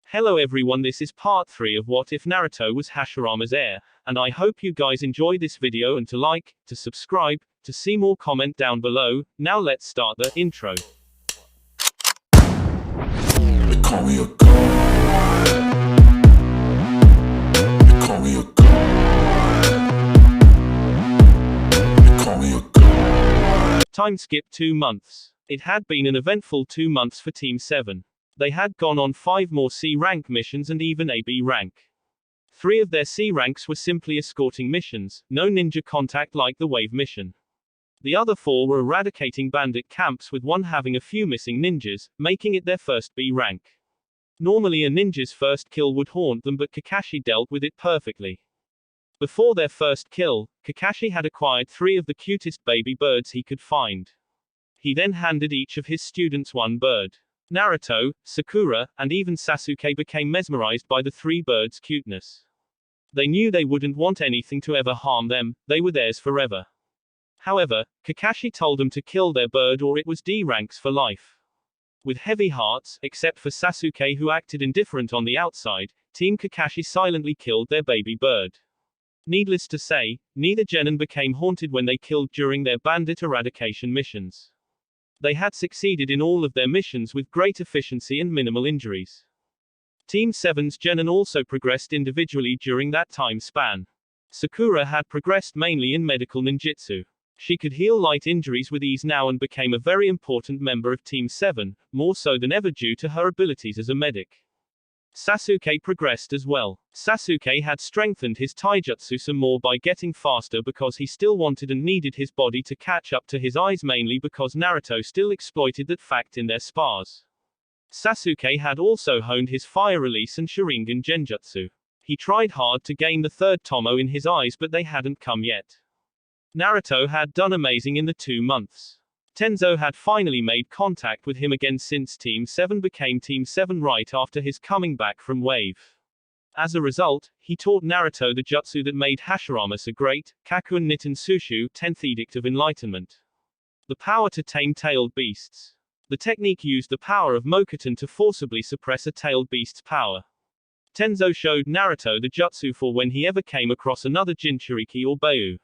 Hello everyone, this is part 3 of What If Naruto Was Hashirama's Heir, and I hope you guys enjoy this video and to like, to subscribe, to see more comment down below. Now let's start the intro. They call me a god. They call me a god. They call me a god. Time skip 2 months. It had been an eventful 2 months for Team 7. They had gone on 5 more C rank missions and even a B rank. 3 of their C ranks were simply escorting missions, no ninja contact like the wave mission. The other 4 were eradicating bandit camps, with one having a few missing ninjas, making it their first B rank. Normally a ninja's first kill would haunt them, but Kakashi dealt with it perfectly. Before their first kill, Kakashi had acquired 3 of the cutest baby birds he could find. He then handed each of his students one bird. Naruto, Sakura, and even Sasuke became mesmerized by the 3 birds' cuteness. They knew they wouldn't want anything to ever harm them, they were theirs forever. However, Kakashi told them to kill their bird or it was D ranks for life. With heavy hearts, except for Sasuke who acted indifferent on the outside, Team Kakashi silently killed their baby bird. Needless to say, neither genin became haunted when they killed during their bandit eradication missions. They had succeeded in all of their missions with great efficiency and minimal injuries. Team 7's genin also progressed individually during that time span. Sakura had progressed mainly in medical ninjutsu. She could heal light injuries with ease now and became a very important member of Team 7, more so than ever due to her abilities as a medic. Sasuke progressed as well. Sasuke had strengthened his taijutsu some more by getting faster because he still wanted and needed his body to catch up to his eyes, mainly because Naruto still exploited that fact in their spars. Sasuke had also honed his fire release and Sharingan genjutsu. He tried hard to gain the 3rd tomo in his eyes, but they hadn't come yet. Naruto had done amazing in the 2 months. Tenzo had finally made contact with him again since Team 7 became Team 7 right after his coming back from Wave. As a result, he taught Naruto the jutsu that made Hashirama so great, Kakuen Nitten Sushu, 10th Edict of Enlightenment. The power to tame tailed beasts. The technique used the power of Mokuton to forcibly suppress a tailed beast's power. Tenzo showed Naruto the jutsu for when he ever came across another Jinchuriki or Beiyu.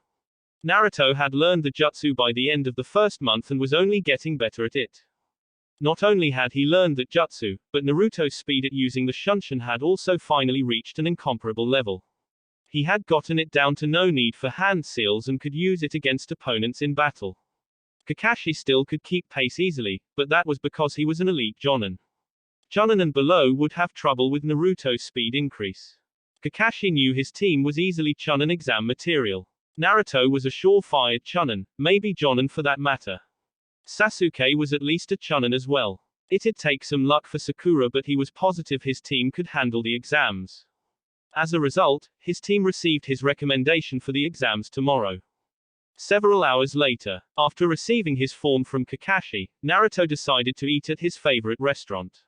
Naruto had learned the jutsu by the end of the 1st month and was only getting better at it. Not only had he learned that jutsu, but Naruto's speed at using the Shunshin had also finally reached an incomparable level. He had gotten it down to no need for hand seals and could use it against opponents in battle. Kakashi still could keep pace easily, but that was because he was an elite Jonin. Chunin and below would have trouble with Naruto's speed increase. Kakashi knew his team was easily Chunin exam material. Naruto was a surefire Chunin, maybe Jonin for that matter. Sasuke was at least a Chunin as well. It'd take some luck for Sakura, but he was positive his team could handle the exams. As a result, his team received his recommendation for the exams tomorrow. Several hours later, after receiving his form from Kakashi, Naruto decided to eat at his favorite restaurant.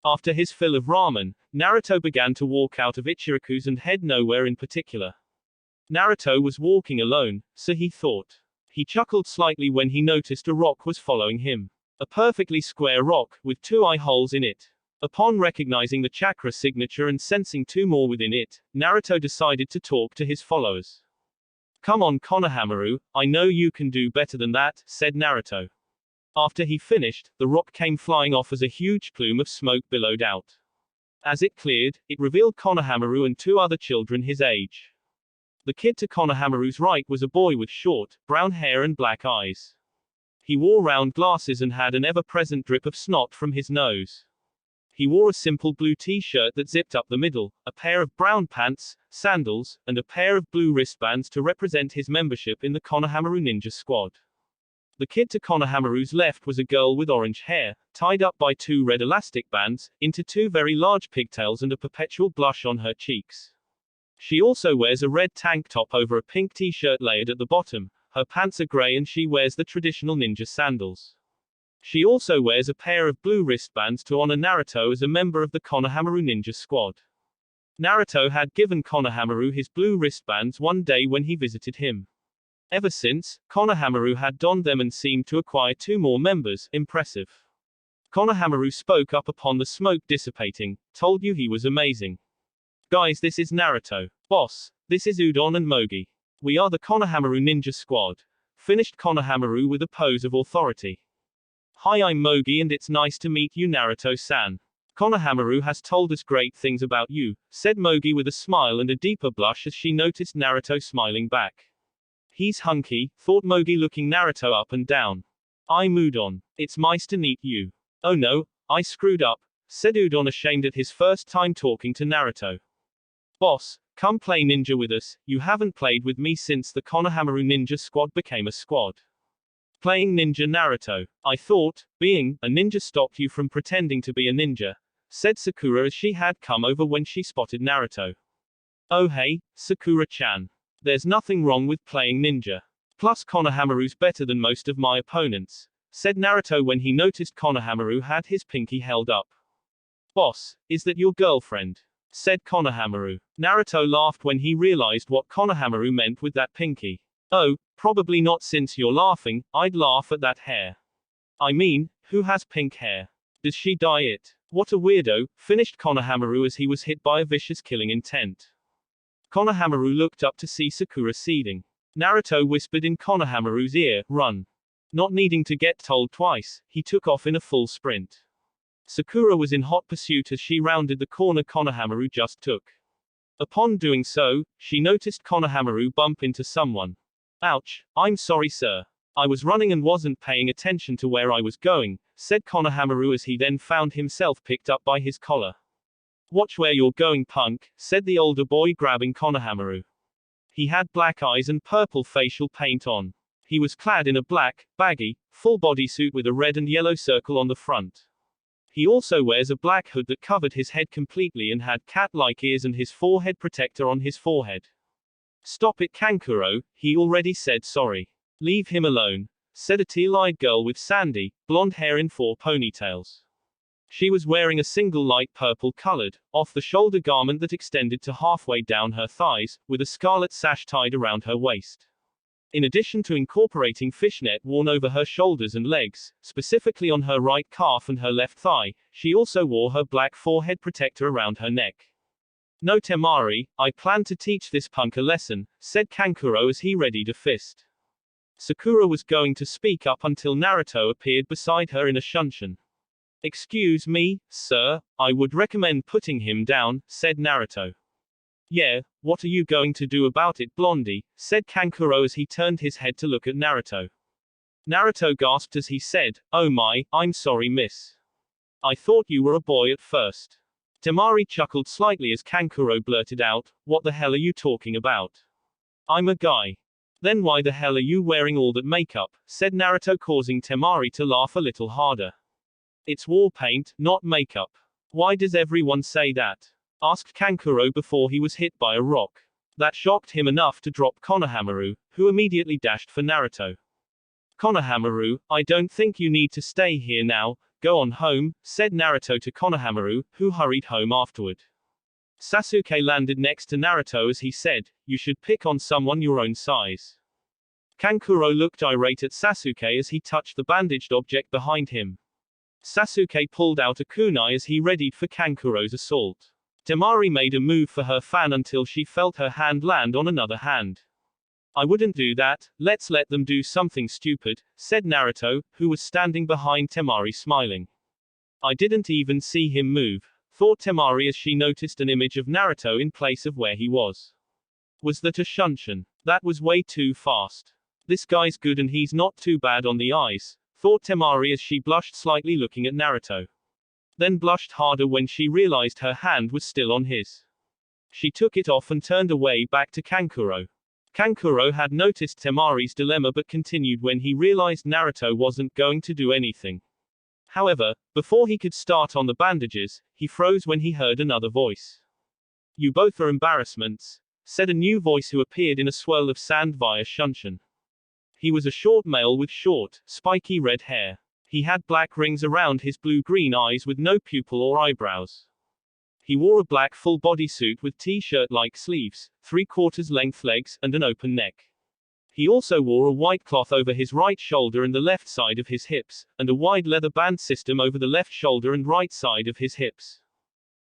After his fill of ramen, Naruto began to walk out of Ichiraku's and head nowhere in particular. Naruto was walking alone, so he thought. He chuckled slightly when he noticed a rock was following him. A perfectly square rock, with 2 eye holes in it. Upon recognizing the chakra signature and sensing 2 more within it, Naruto decided to talk to his followers. "Come on Konohamaru, I know you can do better than that," said Naruto. After he finished, the rock came flying off as a huge plume of smoke billowed out. As it cleared, it revealed Konohamaru and 2 other children his age. The kid to Konohamaru's right was a boy with short, brown hair and black eyes. He wore round glasses and had an ever-present drip of snot from his nose. He wore a simple blue t-shirt that zipped up the middle, a pair of brown pants, sandals, and a pair of blue wristbands to represent his membership in the Konohamaru Ninja Squad. The kid to Konohamaru's left was a girl with orange hair, tied up by 2 red elastic bands, into 2 very large pigtails and a perpetual blush on her cheeks. She also wears a red tank top over a pink t-shirt layered at the bottom, her pants are grey and she wears the traditional ninja sandals. She also wears a pair of blue wristbands to honor Naruto as a member of the Konohamaru Ninja Squad. Naruto had given Konohamaru his blue wristbands one day when he visited him. Ever since, Konohamaru had donned them and seemed to acquire 2 more members. Impressive. Konohamaru spoke up upon the smoke dissipating, told you he was amazing. Guys, this is Naruto. Boss, this is Udon and Mogi. We are the Konohamaru Ninja Squad. Finished Konohamaru with a pose of authority. Hi, I'm Mogi and it's nice to meet you, Naruto-san. Konohamaru has told us great things about you, said Mogi with a smile and a deeper blush as she noticed Naruto smiling back. He's hunky, thought Mogi looking Naruto up and down. I'm Udon. It's nice to meet you. Oh no, I screwed up, said Udon ashamed at his first time talking to Naruto. Boss, come play ninja with us, you haven't played with me since the Konohamaru Ninja Squad became a squad. Playing ninja Naruto. I thought, being a ninja stopped you from pretending to be a ninja, said Sakura as she had come over when she spotted Naruto. Oh hey, Sakura-chan. There's nothing wrong with playing ninja. Plus Konohamaru's better than most of my opponents, said Naruto when he noticed Konohamaru had his pinky held up. Boss, is that your girlfriend? Said Konohamaru. Naruto laughed when he realized what Konohamaru meant with that pinky. Oh, probably not since you're laughing, I'd laugh at that hair. I mean, who has pink hair? Does she dye it? What a weirdo, finished Konohamaru as he was hit by a vicious killing intent. Konohamaru looked up to see Sakura seeding. Naruto whispered in Konohamaru's ear, run. Not needing to get told twice, he took off in a full sprint. Sakura was in hot pursuit as she rounded the corner Konohamaru just took. Upon doing so, she noticed Konohamaru bump into someone. Ouch, I'm sorry sir. I was running and wasn't paying attention to where I was going, said Konohamaru as he then found himself picked up by his collar. Watch where you're going, punk, said the older boy grabbing Konohamaru. He had black eyes and purple facial paint on. He was clad in a black, baggy, full bodysuit with a red and yellow circle on the front. He also wears a black hood that covered his head completely and had cat-like ears and his forehead protector on his forehead. Stop it, Kankuro, he already said sorry. Leave him alone, said a teal-eyed girl with sandy, blonde hair in 4 ponytails. She was wearing a single light purple-colored, off-the-shoulder garment that extended to halfway down her thighs, with a scarlet sash tied around her waist. In addition to incorporating fishnet worn over her shoulders and legs, specifically on her right calf and her left thigh, she also wore her black forehead protector around her neck. No Temari, I plan to teach this punk a lesson, said Kankuro as he readied a fist. Sakura was going to speak up until Naruto appeared beside her in a shunshin. Excuse me, sir, I would recommend putting him down, said Naruto. Yeah, what are you going to do about it, Blondie, said Kankuro as he turned his head to look at Naruto. Naruto gasped as he said, oh my, I'm sorry miss. I thought you were a boy at first. Temari chuckled slightly as Kankuro blurted out, what the hell are you talking about? I'm a guy. Then why the hell are you wearing all that makeup, said Naruto causing Temari to laugh a little harder. It's war paint, not makeup. Why does everyone say that? Asked Kankuro before he was hit by a rock. That shocked him enough to drop Konohamaru, who immediately dashed for Naruto. Konohamaru, I don't think you need to stay here now, go on home, said Naruto to Konohamaru, who hurried home afterward. Sasuke landed next to Naruto as he said, you should pick on someone your own size. Kankuro looked irate at Sasuke as he touched the bandaged object behind him. Sasuke pulled out a kunai as he readied for Kankuro's assault. Temari made a move for her fan until she felt her hand land on another hand. I wouldn't do that, let's let them do something stupid, said Naruto, who was standing behind Temari smiling. I didn't even see him move, thought Temari as she noticed an image of Naruto in place of where he was. Was that a shunshin? That was way too fast. This guy's good and he's not too bad on the eyes, thought Temari as she blushed slightly looking at Naruto. Then blushed harder when she realized her hand was still on his. She took it off and turned away back to Kankuro. Kankuro had noticed Temari's dilemma but continued when he realized Naruto wasn't going to do anything. However, before he could start on the bandages, he froze when he heard another voice. You both are embarrassments, said a new voice who appeared in a swirl of sand via shunshin. He was a short male with short, spiky red hair. He had black rings around his blue-green eyes with no pupil or eyebrows. He wore a black full bodysuit with t-shirt-like sleeves, 3/4 length legs, and an open neck. He also wore a white cloth over his right shoulder and the left side of his hips, and a wide leather band system over the left shoulder and right side of his hips.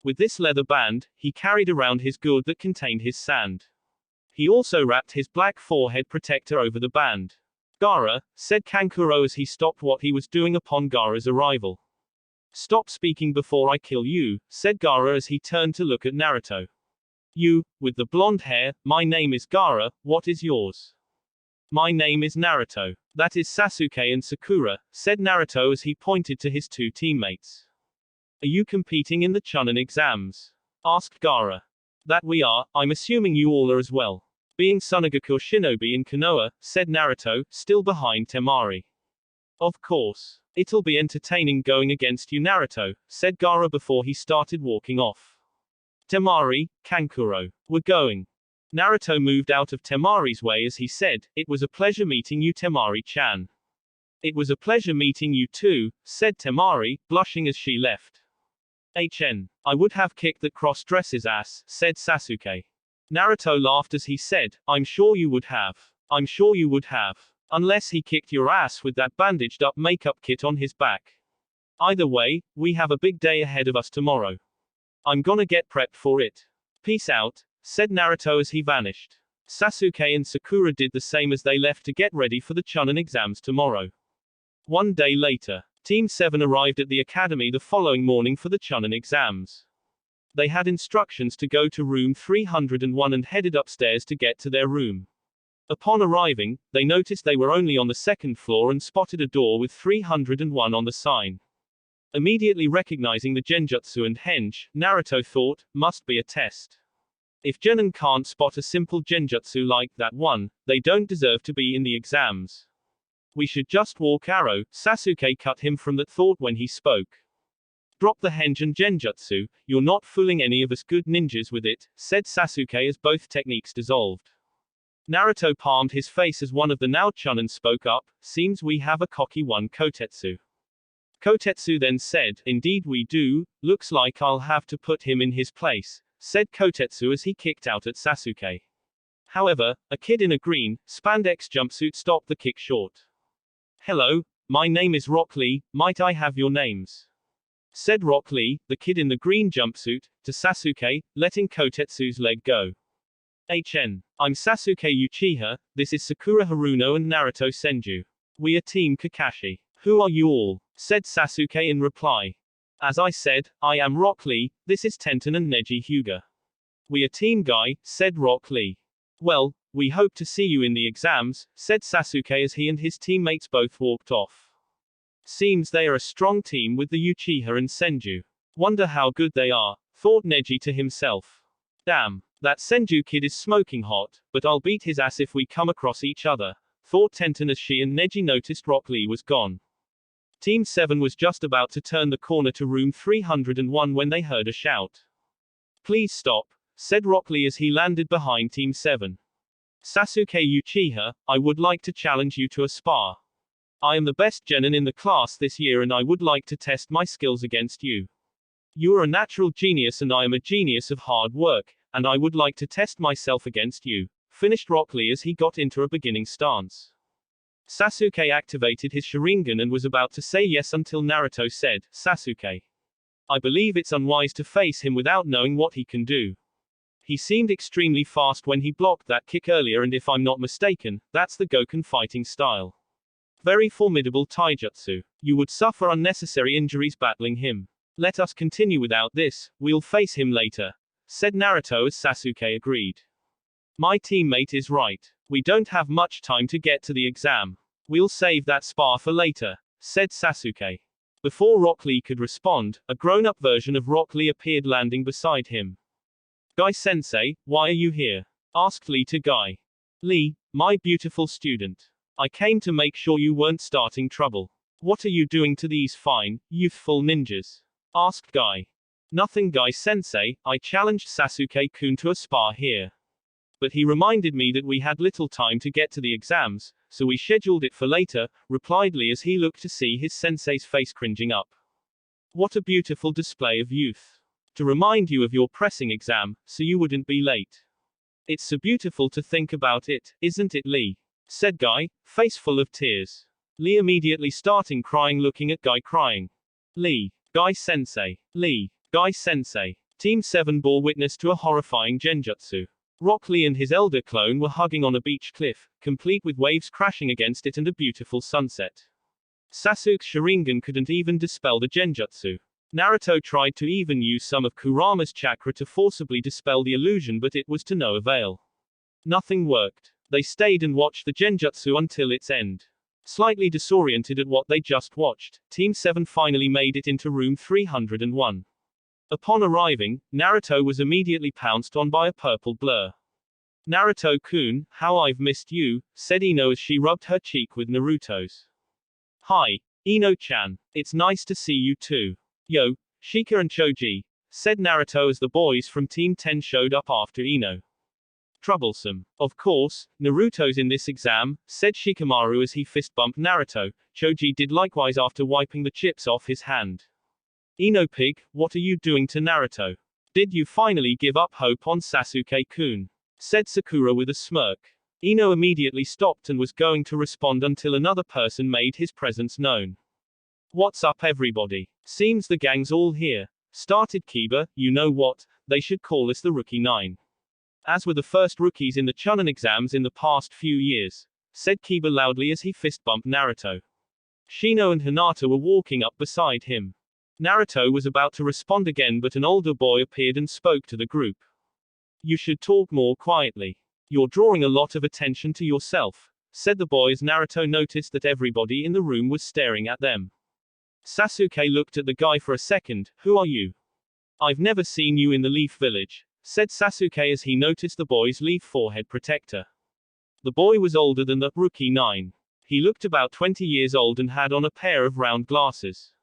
With this leather band, he carried around his gourd that contained his sand. He also wrapped his black forehead protector over the band. Gaara, said Kankuro as he stopped what he was doing upon Gaara's arrival. Stop speaking before I kill you, said Gaara as he turned to look at Naruto. You, with the blonde hair, my name is Gaara, what is yours? My name is Naruto. That is Sasuke and Sakura, said Naruto as he pointed to his two teammates. Are you competing in the Chunin exams? Asked Gaara. That we are, I'm assuming you all are as well. Being Tsunogaku Shinobi in Konoha, said Naruto, still behind Temari. Of course. It'll be entertaining going against you Naruto, said Gaara before he started walking off. Temari, Kankuro. We're going. Naruto moved out of Temari's way as he said, it was a pleasure meeting you Temari-chan. It was a pleasure meeting you too, said Temari, blushing as she left. I would have kicked that cross-dresser's ass, said Sasuke. Naruto laughed as he said, I'm sure you would have. I'm sure you would have. Unless he kicked your ass with that bandaged-up makeup kit on his back. Either way, we have a big day ahead of us tomorrow. I'm gonna get prepped for it. Peace out, said Naruto as he vanished. Sasuke and Sakura did the same as they left to get ready for the Chunin exams tomorrow. One day later, Team 7 arrived at the academy the following morning for the Chunin exams. They had instructions to go to room 301 and headed upstairs to get to their room. Upon arriving, they noticed they were only on the second floor and spotted a door with 301 on the sign. Immediately recognizing the genjutsu and henge, Naruto thought, must be a test. If Genin can't spot a simple genjutsu like that one, they don't deserve to be in the exams. We should just walk arrow, Sasuke cut him from that thought when he spoke. Drop the henge and genjutsu, you're not fooling any of us good ninjas with it, said Sasuke as both techniques dissolved. Naruto palmed his face as one of the now Chunin spoke up, seems we have a cocky one Kotetsu. Kotetsu then said, indeed we do, looks like I'll have to put him in his place, said Kotetsu as he kicked out at Sasuke. However, a kid in a green, spandex jumpsuit stopped the kick short. Hello, my name is Rock Lee, might I have your names? Said Rock Lee, the kid in the green jumpsuit, to Sasuke, letting Kotetsu's leg go. I'm Sasuke Uchiha, this is Sakura Haruno and Naruto Senju. We are Team Kakashi. Who are you all? Said Sasuke in reply. As I said, I am Rock Lee, this is Tenten and Neji Hyuga. We are Team Guy, said Rock Lee. Well, we hope to see you in the exams, said Sasuke as he and his teammates both walked off. Seems they are a strong team with the Uchiha and Senju. Wonder how good they are, thought Neji to himself. Damn, that Senju kid is smoking hot, but I'll beat his ass if we come across each other, thought Tenten as she and Neji noticed Rock Lee was gone. Team 7 was just about to turn the corner to room 301 when they heard a shout. Please stop, said Rock Lee as he landed behind Team 7. Sasuke Uchiha, I would like to challenge you to a spar. I am the best genin in the class this year and I would like to test my skills against you. You are a natural genius and I am a genius of hard work, and I would like to test myself against you, finished Rock Lee as he got into a beginning stance. Sasuke activated his Sharingan and was about to say yes until Naruto said, Sasuke. I believe it's unwise to face him without knowing what he can do. He seemed extremely fast when he blocked that kick earlier and if I'm not mistaken, that's the Goken fighting style. Very formidable taijutsu. You would suffer unnecessary injuries battling him. Let us continue without this, we'll face him later, said Naruto as Sasuke agreed. My teammate is right. We don't have much time to get to the exam. We'll save that spar for later, said Sasuke. Before Rock Lee could respond, a grown-up version of Rock Lee appeared landing beside him. Guy-sensei, why are you here? Asked Lee to Guy. Lee, my beautiful student. I came to make sure you weren't starting trouble. What are you doing to these fine, youthful ninjas? Asked Guy. Nothing Guy-sensei, I challenged Sasuke-kun to a spar here. But he reminded me that we had little time to get to the exams, so we scheduled it for later, replied Lee as he looked to see his sensei's face cringing up. What a beautiful display of youth. To remind you of your pressing exam, so you wouldn't be late. It's so beautiful to think about it, isn't it Lee? said Guy, face full of tears. Lee immediately starting crying looking at Guy crying. Lee. Guy-sensei. Lee. Guy-sensei. Team 7 bore witness to a horrifying genjutsu. Rock Lee and his elder clone were hugging on a beach cliff, complete with waves crashing against it and a beautiful sunset. Sasuke's Sharingan couldn't even dispel the genjutsu. Naruto tried to even use some of Kurama's chakra to forcibly dispel the illusion, but it was to no avail. Nothing worked. They stayed and watched the genjutsu until its end. Slightly disoriented at what they just watched, Team 7 finally made it into room 301. Upon arriving, Naruto was immediately pounced on by a purple blur. Naruto-kun, how I've missed you, said Ino as she rubbed her cheek with Naruto's. Hi, Ino-chan. It's nice to see you too. Yo, Shika and Choji, said Naruto as the boys from Team 10 showed up after Ino. Troublesome. Of course, Naruto's in this exam, said Shikamaru as he fist-bumped Naruto. Choji did likewise after wiping the chips off his hand. Ino pig, what are you doing to Naruto? Did you finally give up hope on Sasuke-kun? Said Sakura with a smirk. Ino immediately stopped and was going to respond until another person made his presence known. What's up everybody? Seems the gang's all here. Started Kiba, you know what, they should call us the Rookie 9. As were the first rookies in the Chunin exams in the past few years, said Kiba loudly as he fist-bumped Naruto. Shino and Hinata were walking up beside him. Naruto was about to respond again, but an older boy appeared and spoke to the group. You should talk more quietly. You're drawing a lot of attention to yourself, said the boy as Naruto noticed that everybody in the room was staring at them. Sasuke looked at the guy for a second. Who are you? I've never seen you in the Leaf Village, said Sasuke as he noticed the boy's leaf forehead protector. The boy was older than the Rookie 9. He looked about 20 years old and had on a pair of round glasses.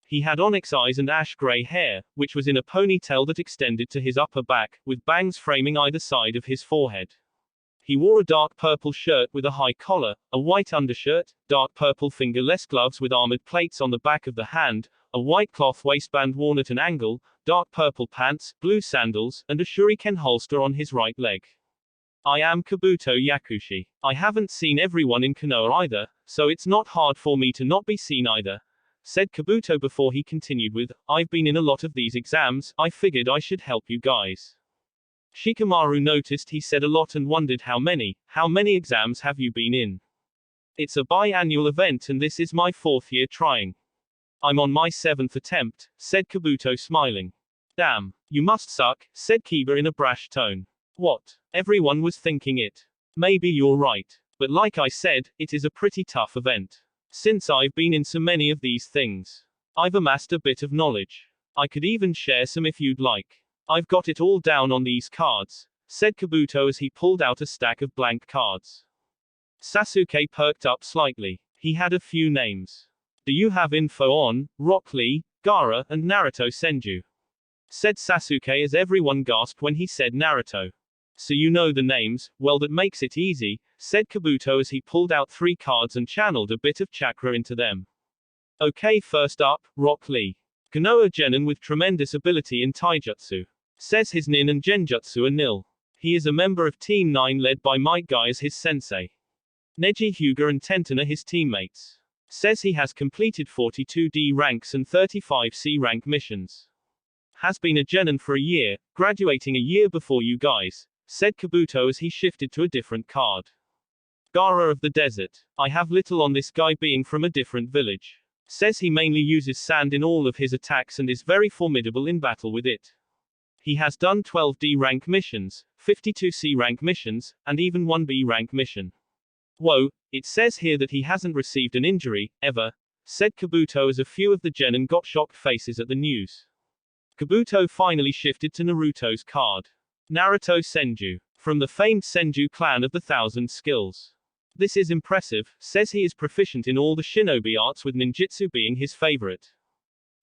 He had onyx eyes and ash-gray hair, which was in a ponytail that extended to his upper back, with bangs framing either side of his forehead. He wore a dark purple shirt with a high collar, a white undershirt, dark purple fingerless gloves with armored plates on the back of the hand, a white cloth waistband worn at an angle, dark purple pants, blue sandals, and a shuriken holster on his right leg. I am Kabuto Yakushi. I haven't seen everyone in Konoha either, so it's not hard for me to not be seen either, said Kabuto before he continued with, I've been in a lot of these exams, I figured I should help you guys. Shikamaru noticed he said a lot and wondered how many exams have you been in? It's a biannual event and this is my 4th year trying. I'm on my 7th attempt, said Kabuto smiling. Damn, you must suck, said Kiba in a brash tone. What? Everyone was thinking it. Maybe you're right. But like I said, it is a pretty tough event. Since I've been in so many of these things, I've amassed a bit of knowledge. I could even share some if you'd like. I've got it all down on these cards, said Kabuto as he pulled out a stack of blank cards. Sasuke perked up slightly. He had a few names. Do you have info on Rock Lee, Gaara, and Naruto Senju? Said Sasuke as everyone gasped when he said Naruto. So you know the names, well that makes it easy, said Kabuto as he pulled out 3 cards and channeled a bit of chakra into them. Okay, first up, Rock Lee. Konoha genin with tremendous ability in taijutsu. Says his nin and genjutsu are nil. He is a member of Team 9 led by Might Guy as his sensei. Neji Hyuga and Tenten are his teammates. Says he has completed 42 D ranks and 35 C rank missions. Has been a genin for a year, graduating a year before you guys, said Kabuto as he shifted to a different card. Gaara of the Desert. I have little on this guy being from a different village. Says he mainly uses sand in all of his attacks and is very formidable in battle with it. He has done 12 D rank missions, 52 C rank missions, and even 1 B rank mission. Whoa, it says here that he hasn't received an injury, ever, said Kabuto as a few of the genin got shocked faces at the news. Kabuto finally shifted to Naruto's card. Naruto Senju. From the famed Senju clan of the 1,000 skills. This is impressive, says he is proficient in all the shinobi arts with ninjutsu being his favorite.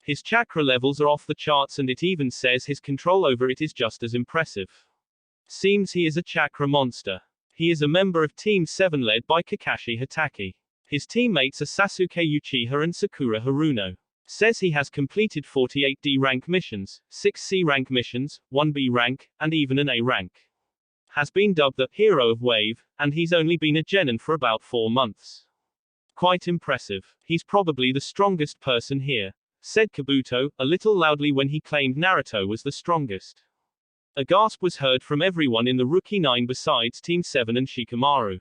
His chakra levels are off the charts and it even says his control over it is just as impressive. Seems he is a chakra monster. He is a member of Team 7 led by Kakashi Hatake. His teammates are Sasuke Uchiha and Sakura Haruno. Says he has completed 48 D rank missions, 6 C rank missions, 1 B rank, and even an A rank. Has been dubbed the hero of Wave, and he's only been a genin for about 4 months. Quite impressive. He's probably the strongest person here, said Kabuto, a little loudly when he claimed Naruto was the strongest. A gasp was heard from everyone in the Rookie 9 besides Team 7 and Shikamaru.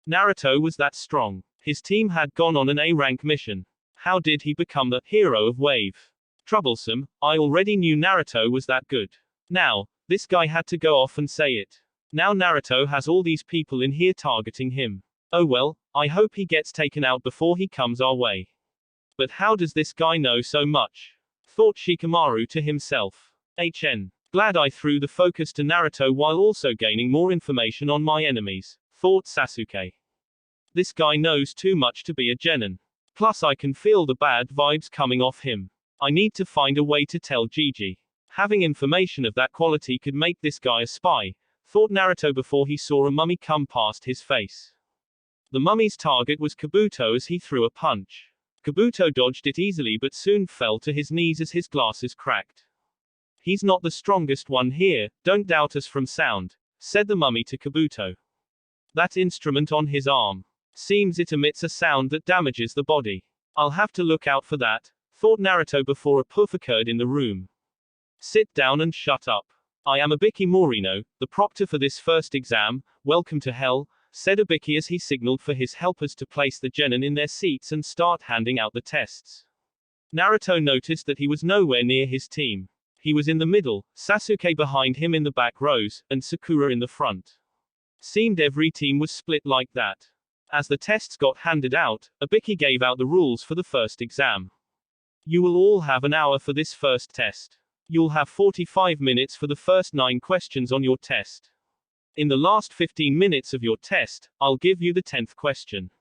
Naruto was that strong. His team had gone on an A-rank mission. How did he become the hero of Wave? Troublesome, I already knew Naruto was that good. Now, this guy had to go off and say it. Now Naruto has all these people in here targeting him. Oh well, I hope he gets taken out before he comes our way. But how does this guy know so much? Thought Shikamaru to himself. Glad I threw the focus to Naruto while also gaining more information on my enemies, thought Sasuke. This guy knows too much to be a genin. Plus I can feel the bad vibes coming off him. I need to find a way to tell Gigi. Having information of that quality could make this guy a spy, thought Naruto before he saw a mummy come past his face. The mummy's target was Kabuto as he threw a punch. Kabuto dodged it easily but soon fell to his knees as his glasses cracked. He's not the strongest one here, don't doubt us from sound, said the mummy to Kabuto. That instrument on his arm. Seems it emits a sound that damages the body. I'll have to look out for that, thought Naruto before a poof occurred in the room. Sit down and shut up. I am Ibiki Morino, the proctor for this first exam, welcome to hell, said Ibiki as he signaled for his helpers to place the genin in their seats and start handing out the tests. Naruto noticed that he was nowhere near his team. He was in the middle, Sasuke behind him in the back rows, and Sakura in the front. Seemed every team was split like that. As the tests got handed out, Ibiki gave out the rules for the first exam. You will all have an hour for this first test. You'll have 45 minutes for the first 9 questions on your test. In the last 15 minutes of your test, I'll give you the 10th question.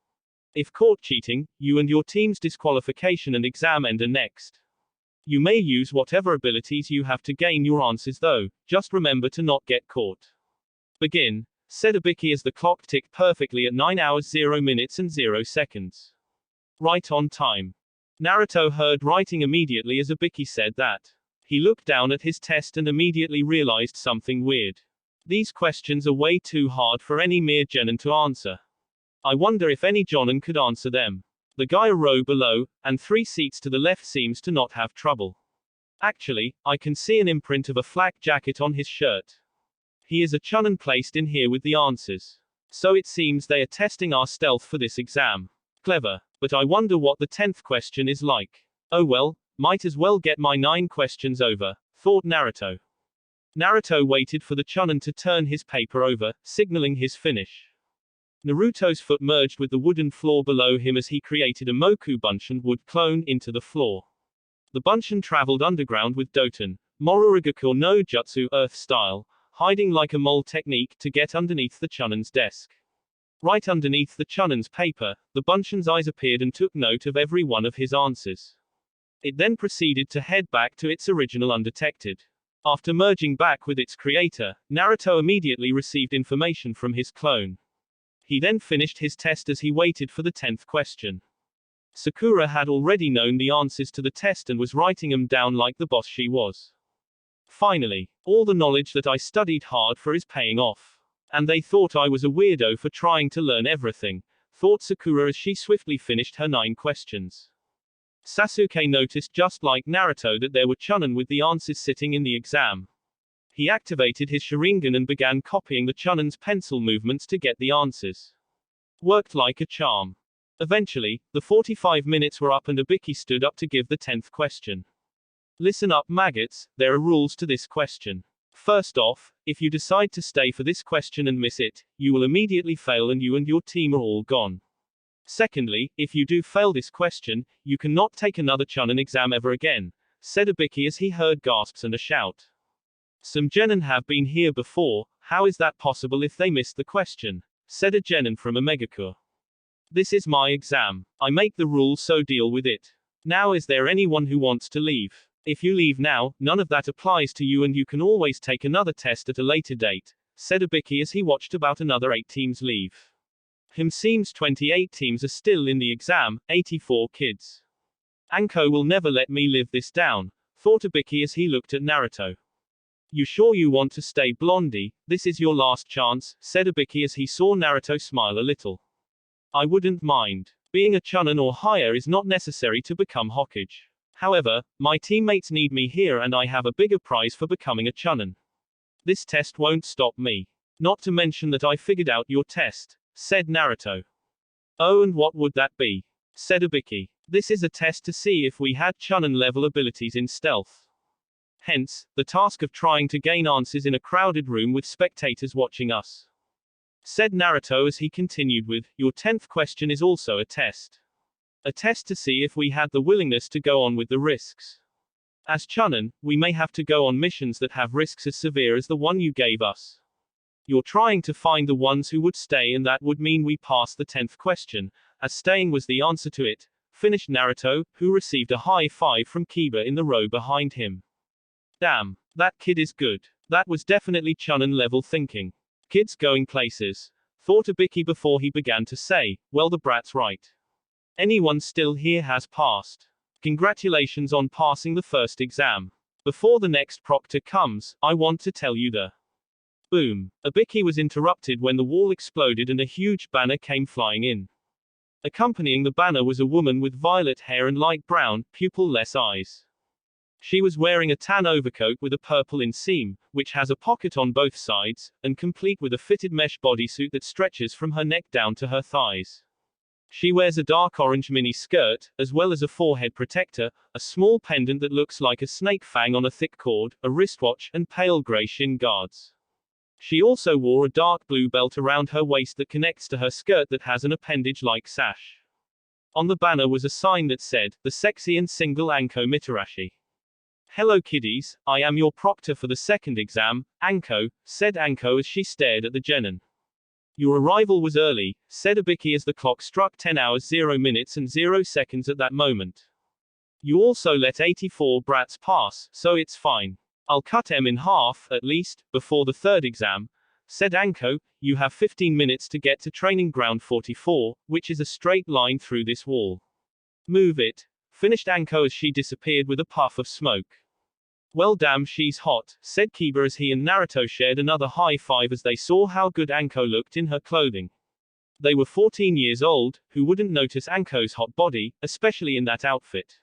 If caught cheating, you and your team's disqualification and exam end are next. You may use whatever abilities you have to gain your answers though, just remember to not get caught. Begin, said Ibiki as the clock ticked perfectly at 9 hours 0 minutes and 0 seconds. Right on time. Naruto heard writing immediately as Ibiki said that. He looked down at his test and immediately realized something weird. These questions are way too hard for any mere genin to answer. I wonder if any jonin could answer them. The guy a row below, and 3 seats to the left seems to not have trouble. Actually, I can see an imprint of a flak jacket on his shirt. He is a chunin placed in here with the answers. So it seems they are testing our stealth for this exam. Clever. But I wonder what the 10th question is like. Oh well, might as well get my 9 questions over, thought Naruto. Naruto waited for the chunin to turn his paper over, signaling his finish. Naruto's foot merged with the wooden floor below him as he created a Moku Bunshin wood clone into the floor. The Bunshin traveled underground with Doton, Morurigaku no Jutsu Earth style, hiding like a mole technique to get underneath the chunin's desk. Right underneath the chunin's paper, the Bunshin's eyes appeared and took note of every one of his answers. It then proceeded to head back to its original undetected. After merging back with its creator, Naruto immediately received information from his clone. He then finished his test as he waited for the 10th question. Sakura had already known the answers to the test and was writing them down like the boss she was. Finally, all the knowledge that I studied hard for is paying off. And they thought I was a weirdo for trying to learn everything, thought Sakura as she swiftly finished her 9 questions. Sasuke noticed just like Naruto that there were chunin with the answers sitting in the exam. He activated his Sharingan and began copying the chunin's pencil movements to get the answers. Worked like a charm. Eventually, the 45 minutes were up and Ibiki stood up to give the 10th question. Listen up maggots, there are rules to this question. First off, if you decide to stay for this question and miss it, you will immediately fail and you and your team are all gone. Secondly, if you do fail this question, you cannot take another chunin exam ever again, said Ibiki as he heard gasps and a shout. Some genin have been here before, how is that possible if they missed the question? Said a genin from Omegaku. This is my exam. I make the rules so deal with it. Now is there anyone who wants to leave? If you leave now, none of that applies to you and you can always take another test at a later date, said Ibiki as he watched about another 8 teams leave. Seems 28 teams are still in the exam, 84 kids. Anko will never let me live this down, thought Ibiki as he looked at Naruto. You sure you want to stay blondie? This is your last chance, said Ibiki as he saw Naruto smile a little. I wouldn't mind. Being a Chunin or higher is not necessary to become Hokage. However, my teammates need me here and I have a bigger prize for becoming a Chunin. This test won't stop me. Not to mention that I figured out your test, said Naruto. Oh, and what would that be? Said Ibiki. This is a test to see if we had Chunin level abilities in stealth. Hence, the task of trying to gain answers in a crowded room with spectators watching us. Said Naruto as he continued with, your 10th question is also a test. A test to see if we had the willingness to go on with the risks. As Chunin, we may have to go on missions that have risks as severe as the one you gave us. You're trying to find the ones who would stay and that would mean we pass the 10th question, as staying was the answer to it, finished Naruto, who received a high five from Kiba in the row behind him. Damn, that kid is good. That was definitely Chunin level thinking. Kids going places. Thought Ibiki before he began to say, well the brat's right. Anyone still here has passed. Congratulations on passing the first exam. Before the next proctor comes, I want to tell you the. Boom. Ibiki was interrupted when the wall exploded and a huge banner came flying in. Accompanying the banner was a woman with violet hair and light brown, pupil-less eyes. She was wearing a tan overcoat with a purple inseam, which has a pocket on both sides, and complete with a fitted mesh bodysuit that stretches from her neck down to her thighs. She wears a dark orange mini skirt, as well as a forehead protector, a small pendant that looks like a snake fang on a thick cord, a wristwatch, and pale gray shin guards. She also wore a dark blue belt around her waist that connects to her skirt that has an appendage-like sash. On the banner was a sign that said, the sexy and single Anko Mitarashi. Hello kiddies, I am your proctor for the second exam, Anko, said Anko as she stared at the genin. Your arrival was early, said Ibiki as the clock struck 10 hours 0 minutes and 0 seconds at that moment. You also let 84 brats pass, so it's fine. I'll cut em in half, at least, before the third exam, said Anko. You have 15 minutes to get to training ground 44, which is a straight line through this wall. Move it, finished Anko as she disappeared with a puff of smoke. Well damn she's hot, said Kiba as he and Naruto shared another high five as they saw how good Anko looked in her clothing. They were 14 years old, who wouldn't notice Anko's hot body, especially in that outfit.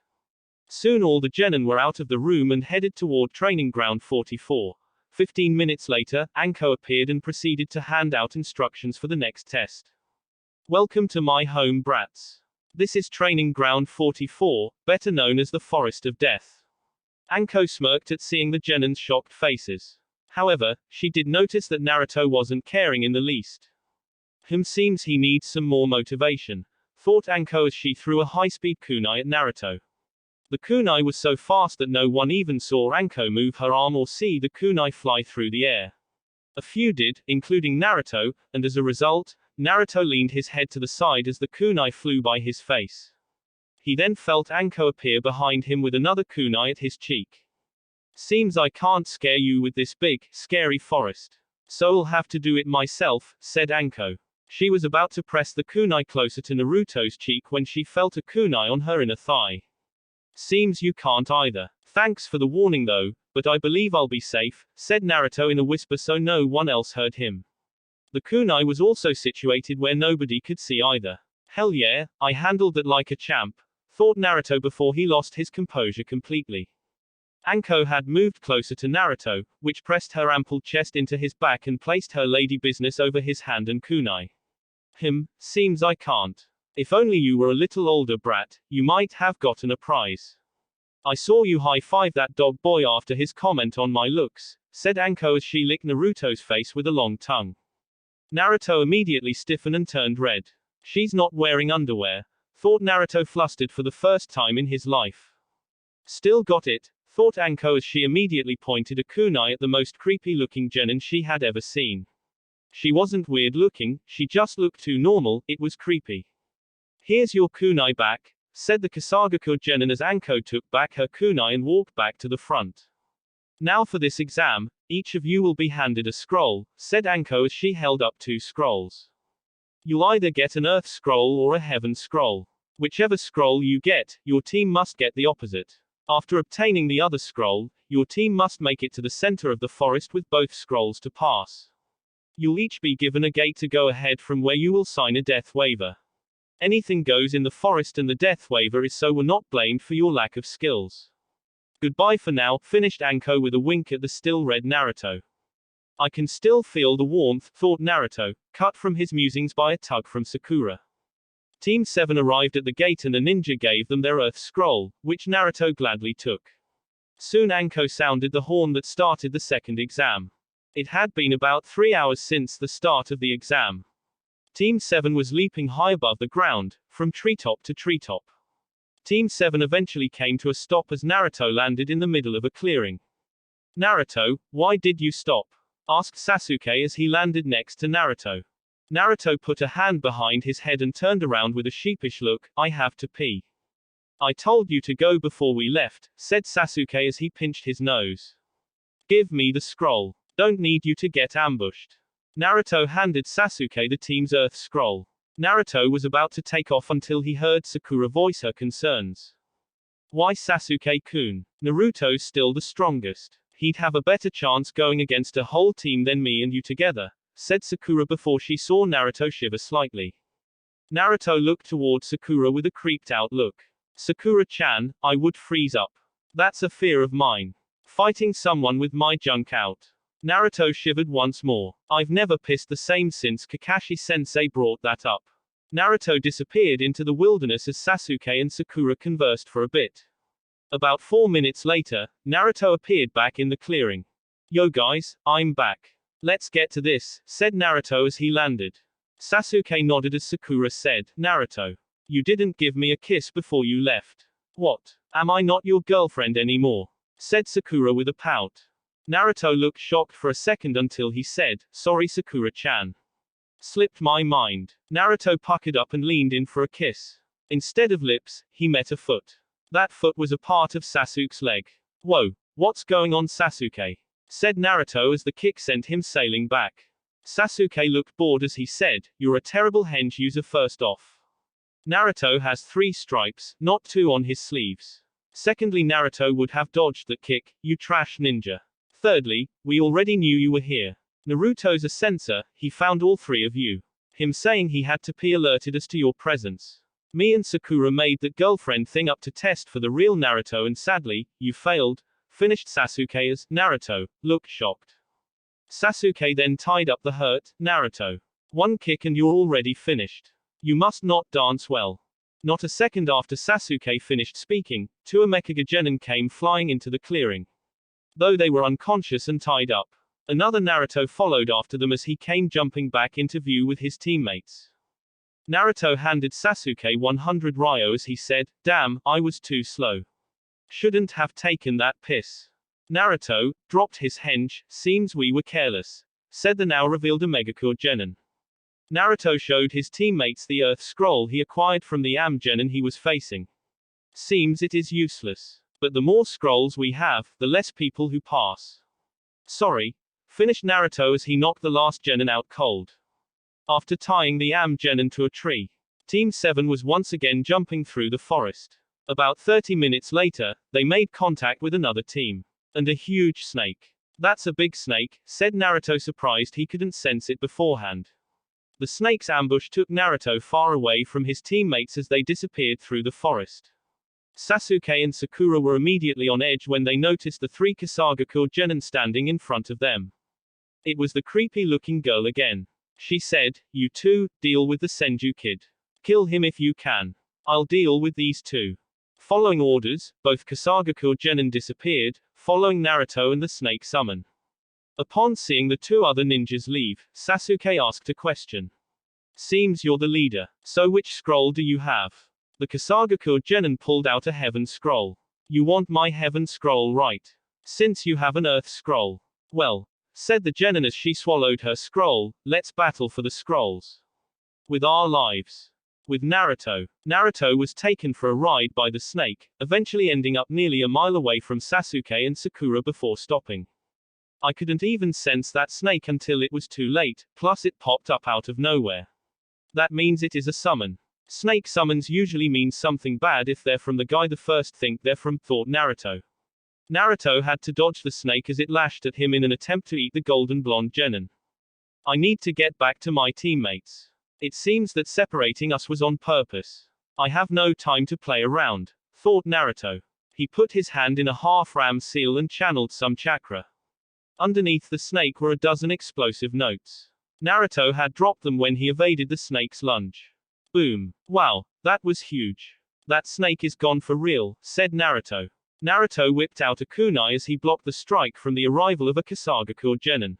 Soon all the genin were out of the room and headed toward training ground 44. 15 minutes later, Anko appeared and proceeded to hand out instructions for the next test. Welcome to my home brats. This is training ground 44, better known as the Forest of Death. Anko smirked at seeing the genin's shocked faces. However, she did notice that Naruto wasn't caring in the least. Seems he needs some more motivation, thought Anko as she threw a high-speed kunai at Naruto. The kunai was so fast that no one even saw Anko move her arm or see the kunai fly through the air. A few did, including Naruto, and as a result, Naruto leaned his head to the side as the kunai flew by his face. He then felt Anko appear behind him with another kunai at his cheek. Seems I can't scare you with this big, scary forest. So I'll have to do it myself, said Anko. She was about to press the kunai closer to Naruto's cheek when she felt a kunai on her inner thigh. Seems you can't either. Thanks for the warning though, but I believe I'll be safe, said Naruto in a whisper so no one else heard him. The kunai was also situated where nobody could see either. Hell yeah, I handled that like a champ, thought Naruto before he lost his composure completely. Anko had moved closer to Naruto, which pressed her ample chest into his back and placed her lady business over his hand and kunai. Seems I can't. If only you were a little older brat, you might have gotten a prize. I saw you high-five that dog boy after his comment on my looks, said Anko as she licked Naruto's face with a long tongue. Naruto immediately stiffened and turned red. She's not wearing underwear, thought Naruto flustered for the first time in his life. Still got it, thought Anko as she immediately pointed a kunai at the most creepy-looking genin she had ever seen. She wasn't weird-looking, she just looked too normal, it was creepy. Here's your kunai back, said the Kasagakure genin as Anko took back her kunai and walked back to the front. Now for this exam, each of you will be handed a scroll, said Anko as she held up 2 scrolls. You'll either get an Earth scroll or a Heaven scroll. Whichever scroll you get, your team must get the opposite. After obtaining the other scroll, your team must make it to the center of the forest with both scrolls to pass. You'll each be given a gate to go ahead from where you will sign a death waiver. Anything goes in the forest and the death waiver is so we're not blamed for your lack of skills. Goodbye for now, finished Anko with a wink at the still red Naruto. I can still feel the warmth, thought Naruto, cut from his musings by a tug from Sakura. Team 7 arrived at the gate and a ninja gave them their Earth Scroll, which Naruto gladly took. Soon Anko sounded the horn that started the second exam. It had been about 3 hours since the start of the exam. Team 7 was leaping high above the ground, from treetop to treetop. Team 7 eventually came to a stop as Naruto landed in the middle of a clearing. Naruto, why did you stop? Asked Sasuke as he landed next to Naruto. Naruto put a hand behind his head and turned around with a sheepish look. I have to pee. I told you to go before we left, said Sasuke as he pinched his nose. Give me the scroll. Don't need you to get ambushed. Naruto handed Sasuke the team's Earth Scroll. Naruto was about to take off until he heard Sakura voice her concerns. Why Sasuke-kun? Naruto's still the strongest. He'd have a better chance going against a whole team than me and you together, said Sakura before she saw Naruto shiver slightly. Naruto looked toward Sakura with a creeped-out look. Sakura-chan, I would freeze up. That's a fear of mine. Fighting someone with my junk out. Naruto shivered once more. I've never pissed the same since Kakashi-sensei brought that up. Naruto disappeared into the wilderness as Sasuke and Sakura conversed for a bit. About 4 minutes later, Naruto appeared back in the clearing. Yo guys, I'm back. Let's get to this, said Naruto as he landed. Sasuke nodded as Sakura said, Naruto. You didn't give me a kiss before you left. What? Am I not your girlfriend anymore? Said Sakura with a pout. Naruto looked shocked for a second until he said, sorry Sakura-chan. Slipped my mind. Naruto puckered up and leaned in for a kiss. Instead of lips, he met a foot. That foot was a part of Sasuke's leg. Whoa, what's going on Sasuke? Said Naruto as the kick sent him sailing back. Sasuke looked bored as he said, you're a terrible henge user first off. Naruto has 3 stripes, not 2 on his sleeves. Secondly, Naruto would have dodged that kick, you trash ninja. Thirdly, we already knew you were here. Naruto's a censor, he found all 3 of you. Him saying he had to pee alerted us to your presence. Me and Sakura made that girlfriend thing up to test for the real Naruto and sadly, you failed, finished Sasuke as Naruto looked shocked. Sasuke then tied up the hurt, Naruto. 1 kick and you're already finished. You must not dance well. Not a second after Sasuke finished speaking, 2 Omega Genin came flying into the clearing. Though they were unconscious and tied up. Another Naruto followed after them as he came jumping back into view with his teammates. Naruto handed Sasuke 100 Ryo as he said, damn, I was too slow. Shouldn't have taken that piss. Naruto dropped his henge, seems we were careless, said the now revealed Omega Genin. Naruto showed his teammates the Earth Scroll he acquired from the Genin he was facing. Seems it is useless. But the more scrolls we have, the less people who pass. Sorry. Finished Naruto as he knocked the last Genin out cold. After tying the Genin to a tree, Team 7 was once again jumping through the forest. About 30 minutes later, they made contact with another team. And a huge snake. That's a big snake, said Naruto surprised he couldn't sense it beforehand. The snake's ambush took Naruto far away from his teammates as they disappeared through the forest. Sasuke and Sakura were immediately on edge when they noticed the 3 Kasagakure Genin standing in front of them. It was the creepy-looking girl again. She said, you two, deal with the Senju kid. Kill him if you can. I'll deal with these 2. Following orders, both Kasagakure Genin disappeared, following Naruto and the snake summon. Upon seeing the 2 other ninjas leave, Sasuke asked a question. Seems you're the leader. So which scroll do you have? The Kasagakure Genin pulled out a Heaven Scroll. You want my Heaven Scroll, right? Since you have an Earth Scroll. Well, said the Genin as she swallowed her scroll, let's battle for the scrolls. With our lives. With Naruto. Naruto was taken for a ride by the snake, eventually ending up nearly a mile away from Sasuke and Sakura before stopping. I couldn't even sense that snake until it was too late, plus it popped up out of nowhere. That means it is a summon. Snake summons usually means something bad if they're from the guy the first think they're from, thought Naruto. Naruto had to dodge the snake as it lashed at him in an attempt to eat the golden blonde genin. I need to get back to my teammates. It seems that separating us was on purpose. I have no time to play around, thought Naruto. He put his hand in a half-ram seal and channeled some chakra. Underneath the snake were a dozen explosive notes. Naruto had dropped them when he evaded the snake's lunge. Boom. Wow, that was huge. That snake is gone for real, said Naruto. Naruto whipped out a kunai as he blocked the strike from the arrival of a Kasagakure genin.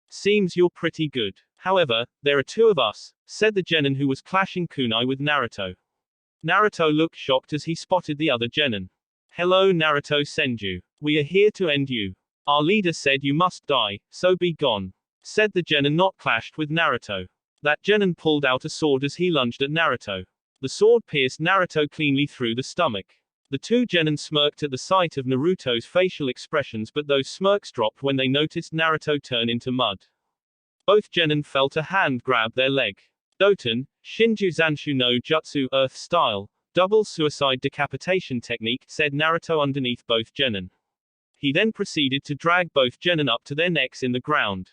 Seems you're pretty good. However, there are two of us, said the genin who was clashing kunai with Naruto. Naruto looked shocked as he spotted the other genin. Hello Naruto Senju. We are here to end you. Our leader said you must die, so be gone, said the genin not clashed with Naruto. That genin pulled out a sword as he lunged at Naruto. The sword pierced Naruto cleanly through the stomach. The two genin smirked at the sight of Naruto's facial expressions, but those smirks dropped when they noticed Naruto turn into mud. Both genin felt a hand grab their leg. Doten, Shinju Zanshu no Jutsu, Earth style, double suicide decapitation technique, said Naruto underneath both genin. He then proceeded to drag both genin up to their necks in the ground.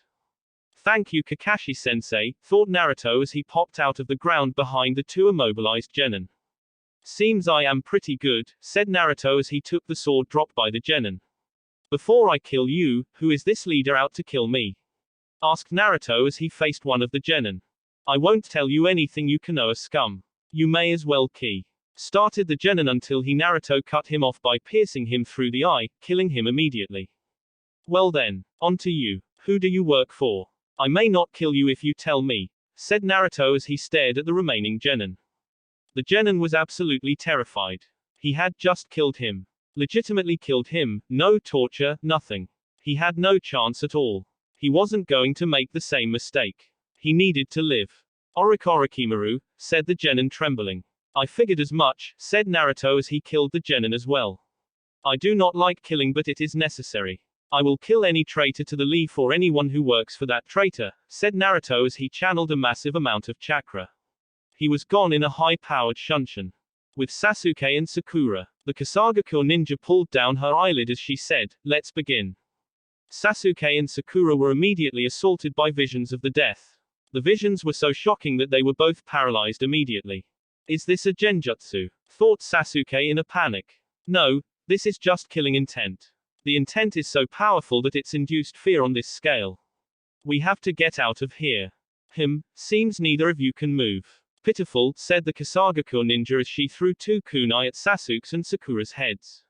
Thank you Kakashi-sensei, thought Naruto as he popped out of the ground behind the two immobilized genin. Seems I am pretty good, said Naruto as he took the sword dropped by the genin. Before I kill you, who is this leader out to kill me? Asked Naruto as he faced one of the genin. I won't tell you anything you Konoha scum. You may as well started the genin until he Naruto cut him off by piercing him through the eye, killing him immediately. Well then, on to you. Who do you work for? I may not kill you if you tell me, said Naruto as he stared at the remaining genin. The genin was absolutely terrified. He had just killed him. Legitimately killed him, no torture, nothing. He had no chance at all. He wasn't going to make the same mistake. He needed to live. Orochimaru, said the genin trembling. I figured as much, said Naruto as he killed the genin as well. I do not like killing but it is necessary. I will kill any traitor to the leaf or anyone who works for that traitor, said Naruto as he channeled a massive amount of chakra. He was gone in a high-powered shunshin. With Sasuke and Sakura, the Kasagakure ninja pulled down her eyelid as she said, let's begin. Sasuke and Sakura were immediately assaulted by visions of the death. The visions were so shocking that they were both paralyzed immediately. Is this a genjutsu? Thought Sasuke in a panic. No, this is just killing intent. The intent is so powerful that it's induced fear on this scale. We have to get out of here. Seems neither of you can move. Pitiful, said the Kasagakure ninja as she threw two kunai at Sasuke's and Sakura's heads.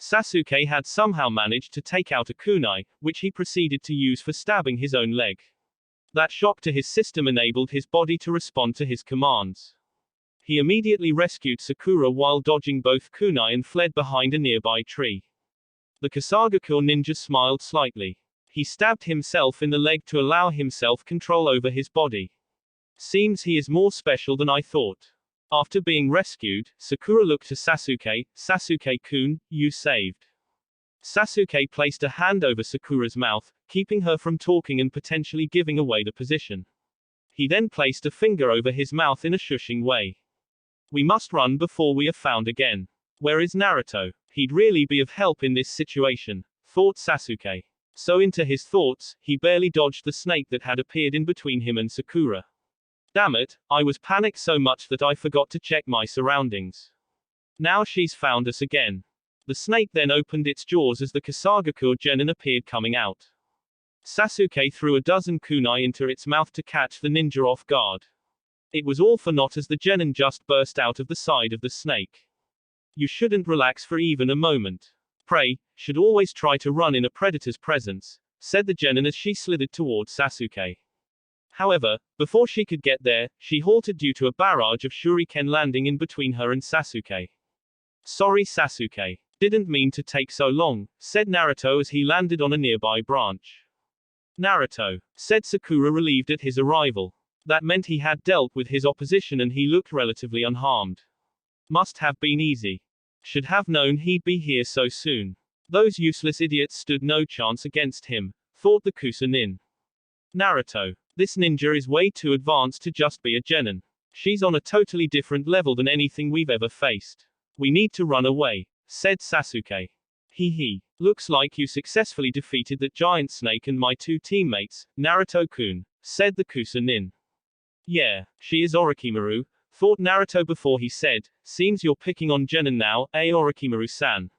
Sasuke had somehow managed to take out a kunai, which he proceeded to use for stabbing his own leg. That shock to his system enabled his body to respond to his commands. He immediately rescued Sakura while dodging both kunai and fled behind a nearby tree. The Kasagakure ninja smiled slightly. He stabbed himself in the leg to allow himself control over his body. Seems he is more special than I thought. After being rescued, Sakura looked to Sasuke. Sasuke-kun, you saved. Sasuke placed a hand over Sakura's mouth, keeping her from talking and potentially giving away the position. He then placed a finger over his mouth in a shushing way. We must run before we are found again. Where is Naruto? He'd really be of help in this situation, thought Sasuke. So into his thoughts, he barely dodged the snake that had appeared in between him and Sakura. Damn it, I was panicked so much that I forgot to check my surroundings. Now she's found us again. The snake then opened its jaws as the Kasagakure genin appeared coming out. Sasuke threw a dozen kunai into its mouth to catch the ninja off guard. It was all for naught as the genin just burst out of the side of the snake. You shouldn't relax for even a moment. Prey should always try to run in a predator's presence, said the genin as she slithered towards Sasuke. However, before she could get there, she halted due to a barrage of shuriken landing in between her and Sasuke. Sorry Sasuke. Didn't mean to take so long, said Naruto as he landed on a nearby branch. Naruto, said Sakura relieved at his arrival. That meant he had dealt with his opposition and he looked relatively unharmed. Must have been easy. Should have known he'd be here so soon. Those useless idiots stood no chance against him, thought the Kusa nin. Naruto. This ninja is way too advanced to just be a genin. She's on a totally different level than anything we've ever faced. We need to run away, said Sasuke. Hee. Looks like you successfully defeated that giant snake and my two teammates, Naruto-kun, said the Kusa-nin. Yeah, she is Orochimaru, thought Naruto before he said, seems you're picking on Genin now, Orochimaru-san.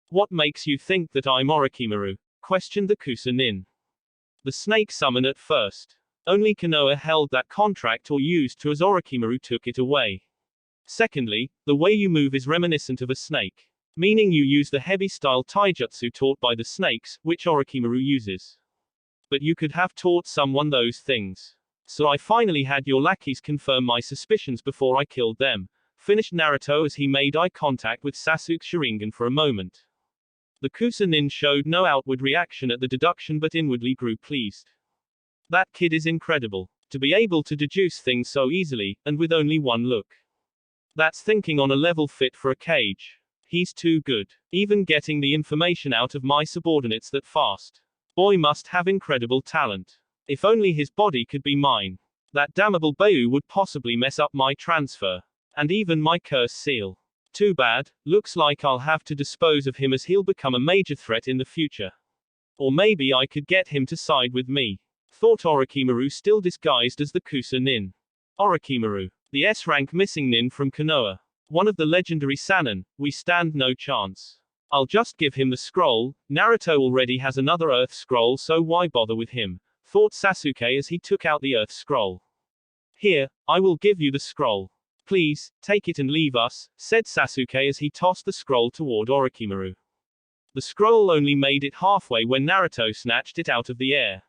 What makes you think that I'm Orochimaru? Questioned the Kusa-nin. The snake summon at first. Only Konoha held that contract or used to as Orochimaru took it away. Secondly, the way you move is reminiscent of a snake. Meaning you use the heavy-style taijutsu taught by the snakes, which Orochimaru uses. But you could have taught someone those things. So I finally had your lackeys confirm my suspicions before I killed them, finished Naruto as he made eye contact with Sasuke's Sharingan for a moment. The Kusa-nin showed no outward reaction at the deduction but inwardly grew pleased. That kid is incredible. To be able to deduce things so easily, and with only one look. That's thinking on a level fit for a cage. He's too good. Even getting the information out of my subordinates that fast. Boy must have incredible talent. If only his body could be mine. That damnable Bayu would possibly mess up my transfer. And even my curse seal. Too bad, looks like I'll have to dispose of him as he'll become a major threat in the future. Or maybe I could get him to side with me. Thought Orochimaru still disguised as the Kusa-nin. Orochimaru. The S-rank missing nin from Konoha. One of the legendary Sannin, we stand no chance. I'll just give him the scroll, Naruto already has another Earth scroll so why bother with him, thought Sasuke as he took out the Earth scroll. Here, I will give you the scroll. Please, take it and leave us, said Sasuke as he tossed the scroll toward Orochimaru. The scroll only made it halfway when Naruto snatched it out of the air.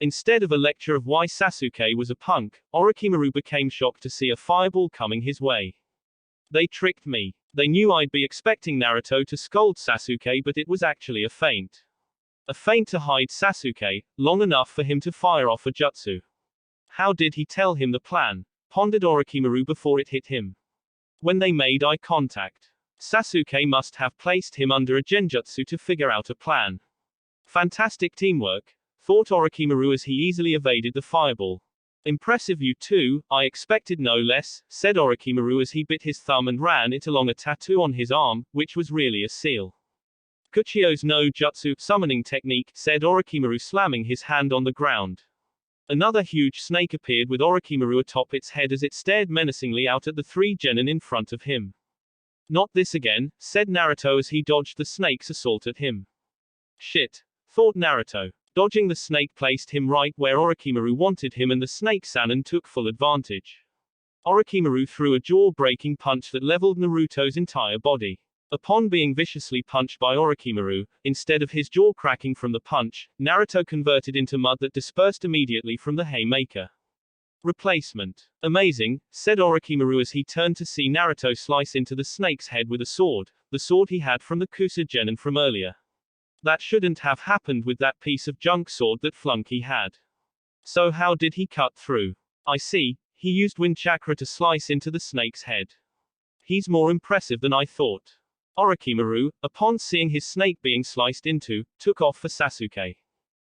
Instead of a lecture of why Sasuke was a punk, Orochimaru became shocked to see a fireball coming his way. They tricked me. They knew I'd be expecting Naruto to scold Sasuke but it was actually a feint. A feint to hide Sasuke, long enough for him to fire off a jutsu. How did he tell him the plan? Pondered Orochimaru before it hit him. When they made eye contact. Sasuke must have placed him under a genjutsu to figure out a plan. Fantastic teamwork, thought Orochimaru as he easily evaded the fireball. Impressive you too, I expected no less, said Orochimaru as he bit his thumb and ran it along a tattoo on his arm, which was really a seal. Kuchio's no jutsu summoning technique, said Orochimaru slamming his hand on the ground. Another huge snake appeared with Orochimaru atop its head as it stared menacingly out at the three genin in front of him. Not this again, said Naruto as he dodged the snake's assault at him. Shit, thought Naruto. Dodging the snake placed him right where Orochimaru wanted him and the snake Sannin took full advantage. Orochimaru threw a jaw-breaking punch that leveled Naruto's entire body. Upon being viciously punched by Orochimaru, instead of his jaw cracking from the punch, Naruto converted into mud that dispersed immediately from the haymaker. Replacement. Amazing, said Orochimaru as he turned to see Naruto slice into the snake's head with a sword, the sword he had from the Kusa Genin from earlier. That shouldn't have happened with that piece of junk sword that Flunky had. So how did he cut through? I see, he used wind chakra to slice into the snake's head. He's more impressive than I thought. Orochimaru, upon seeing his snake being sliced into, took off for Sasuke.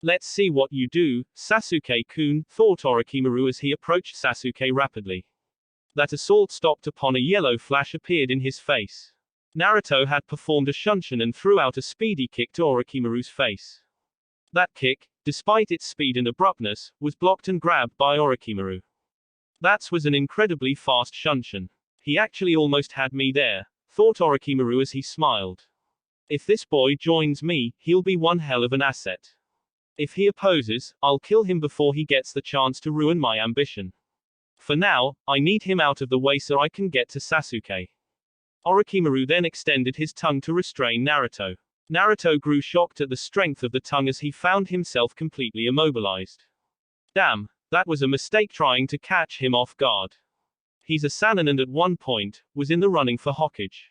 Let's see what you do, Sasuke-kun, thought Orochimaru as he approached Sasuke rapidly. That assault stopped upon a yellow flash appeared in his face. Naruto had performed a shunshin and threw out a speedy kick to Orochimaru's face. That kick, despite its speed and abruptness, was blocked and grabbed by Orochimaru. That was an incredibly fast shunshin. He actually almost had me there, thought Orochimaru as he smiled. If this boy joins me, he'll be one hell of an asset. If he opposes, I'll kill him before he gets the chance to ruin my ambition. For now, I need him out of the way so I can get to Sasuke. Orochimaru then extended his tongue to restrain Naruto. Naruto grew shocked at the strength of the tongue as he found himself completely immobilized. Damn, that was a mistake trying to catch him off guard. He's a Sannin and at one point, was in the running for Hokage.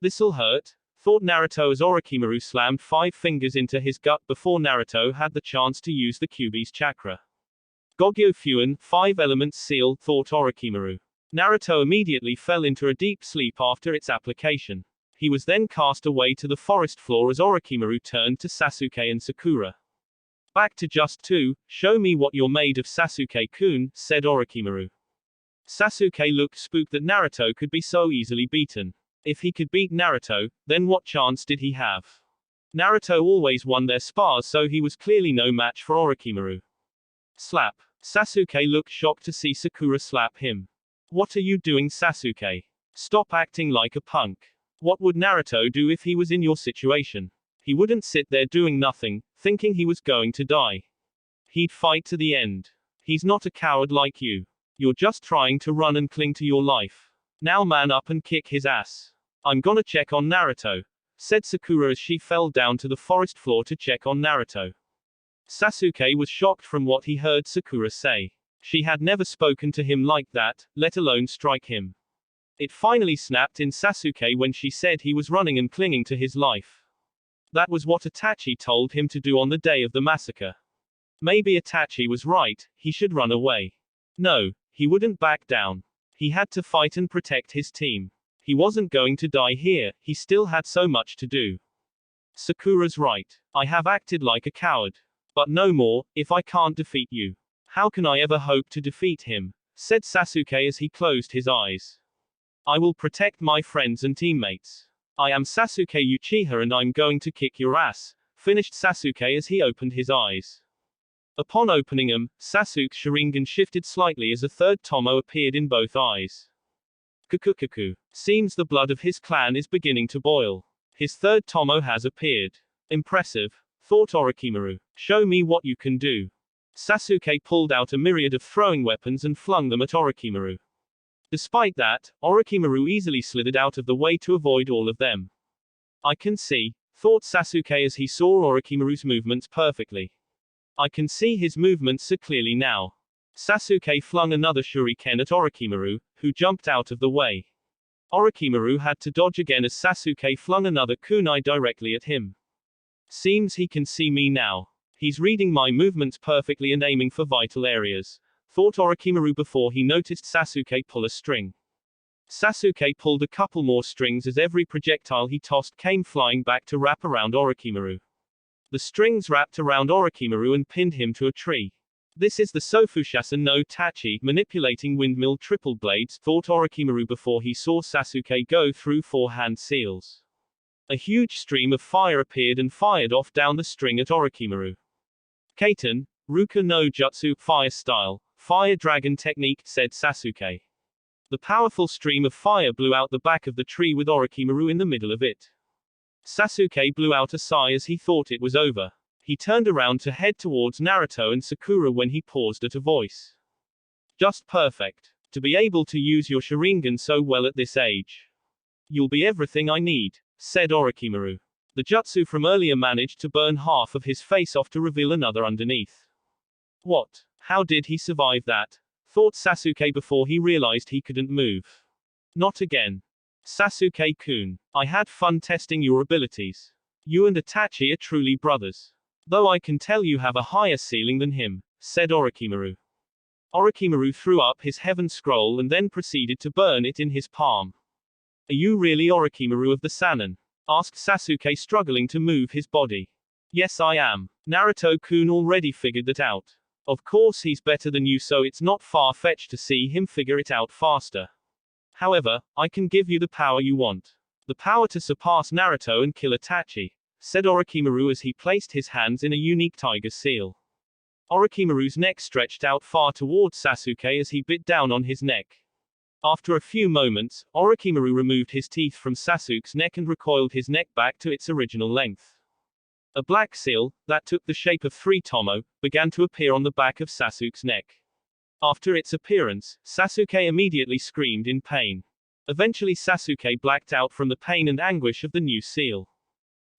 This'll hurt, thought Naruto as Orochimaru slammed 5 fingers into his gut before Naruto had the chance to use the Kyuubi's chakra. Gogyo Fuin, 5 elements seal, thought Orochimaru. Naruto immediately fell into a deep sleep after its application. He was then cast away to the forest floor as Orochimaru turned to Sasuke and Sakura. Back to just 2, show me what you're made of Sasuke-kun, said Orochimaru. Sasuke looked spooked that Naruto could be so easily beaten. If he could beat Naruto, then what chance did he have? Naruto always won their spars, so he was clearly no match for Orochimaru. Slap. Sasuke looked shocked to see Sakura slap him. What are you doing, Sasuke? Stop acting like a punk. What would Naruto do if he was in your situation? He wouldn't sit there doing nothing, thinking he was going to die. He'd fight to the end. He's not a coward like you. You're just trying to run and cling to your life. Now man up and kick his ass. I'm gonna check on Naruto, said Sakura as she fell down to the forest floor to check on Naruto. Sasuke was shocked from what he heard Sakura say. She had never spoken to him like that, let alone strike him. It finally snapped in Sasuke when she said he was running and clinging to his life. That was what Itachi told him to do on the day of the massacre. Maybe Itachi was right, he should run away. No, he wouldn't back down. He had to fight and protect his team. He wasn't going to die here, he still had so much to do. Sakura's right. I have acted like a coward. But no more, if I can't defeat you. How can I ever hope to defeat him? Said Sasuke as he closed his eyes. I will protect my friends and teammates. I am Sasuke Uchiha and I'm going to kick your ass, finished Sasuke as he opened his eyes. Upon opening them, Sasuke's Sharingan shifted slightly as a third tomo appeared in both eyes. Kukukuku. Seems the blood of his clan is beginning to boil. His third tomo has appeared. Impressive, thought Orochimaru. Show me what you can do. Sasuke pulled out a myriad of throwing weapons and flung them at Orochimaru. Despite that, Orochimaru easily slithered out of the way to avoid all of them. I can see, thought Sasuke as he saw Orochimaru's movements perfectly. I can see his movements so clearly now. Sasuke flung another shuriken at Orochimaru, who jumped out of the way. Orochimaru had to dodge again as Sasuke flung another kunai directly at him. Seems he can see me now. He's reading my movements perfectly and aiming for vital areas, thought Orochimaru before he noticed Sasuke pull a string. Sasuke pulled a couple more strings as every projectile he tossed came flying back to wrap around Orochimaru. The strings wrapped around Orochimaru and pinned him to a tree. This is the Sofushasa no Tachi, manipulating windmill triple blades, thought Orochimaru before he saw Sasuke go through 4 hand seals. A huge stream of fire appeared and fired off down the string at Orochimaru. Kaiten, Ruka no Jutsu, fire style, fire dragon technique, said Sasuke. The powerful stream of fire blew out the back of the tree with Orochimaru in the middle of it. Sasuke blew out a sigh as he thought it was over. He turned around to head towards Naruto and Sakura when he paused at a voice. Just perfect. To be able to use your Sharingan so well at this age. You'll be everything I need, said Orochimaru. The jutsu from earlier managed to burn half of his face off to reveal another underneath. What? How did he survive that? Thought Sasuke before he realized he couldn't move. Not again. Sasuke-kun, I had fun testing your abilities. You and Itachi are truly brothers. Though I can tell you have a higher ceiling than him, said Orochimaru. Orochimaru threw up his heaven scroll and then proceeded to burn it in his palm. Are you really Orochimaru of the Sannin? Asked Sasuke, struggling to move his body. Yes, I am. Naruto-kun already figured that out. Of course he's better than you, so it's not far-fetched to see him figure it out faster. However, I can give you the power you want. The power to surpass Naruto and kill Itachi, said Orochimaru as he placed his hands in a unique tiger seal. Orochimaru's neck stretched out far towards Sasuke as he bit down on his neck. After a few moments, Orochimaru removed his teeth from Sasuke's neck and recoiled his neck back to its original length. A black seal, that took the shape of 3 tomo, began to appear on the back of Sasuke's neck. After its appearance, Sasuke immediately screamed in pain. Eventually Sasuke blacked out from the pain and anguish of the new seal.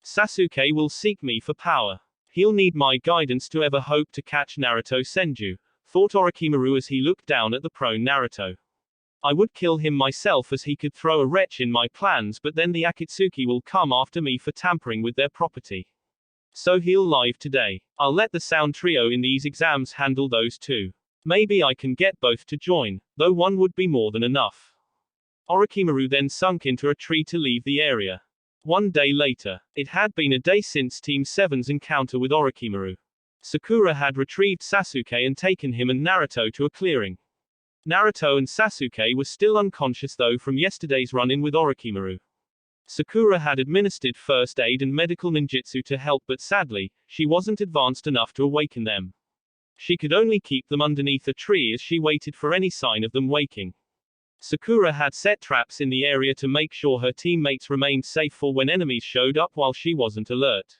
Sasuke will seek me for power. He'll need my guidance to ever hope to catch Naruto Senju, thought Orochimaru as he looked down at the prone Naruto. I would kill him myself as he could throw a wrench in my plans, but then the Akatsuki will come after me for tampering with their property. So he'll live today. I'll let the sound trio in these exams handle those two. Maybe I can get both to join, though one would be more than enough. Orochimaru then sunk into a tree to leave the area. One day later, it had been a day since Team 7's encounter with Orochimaru. Sakura had retrieved Sasuke and taken him and Naruto to a clearing. Naruto and Sasuke were still unconscious though from yesterday's run-in with Orochimaru. Sakura had administered first aid and medical ninjutsu to help, but sadly, she wasn't advanced enough to awaken them. She could only keep them underneath a tree as she waited for any sign of them waking. Sakura had set traps in the area to make sure her teammates remained safe for when enemies showed up while she wasn't alert.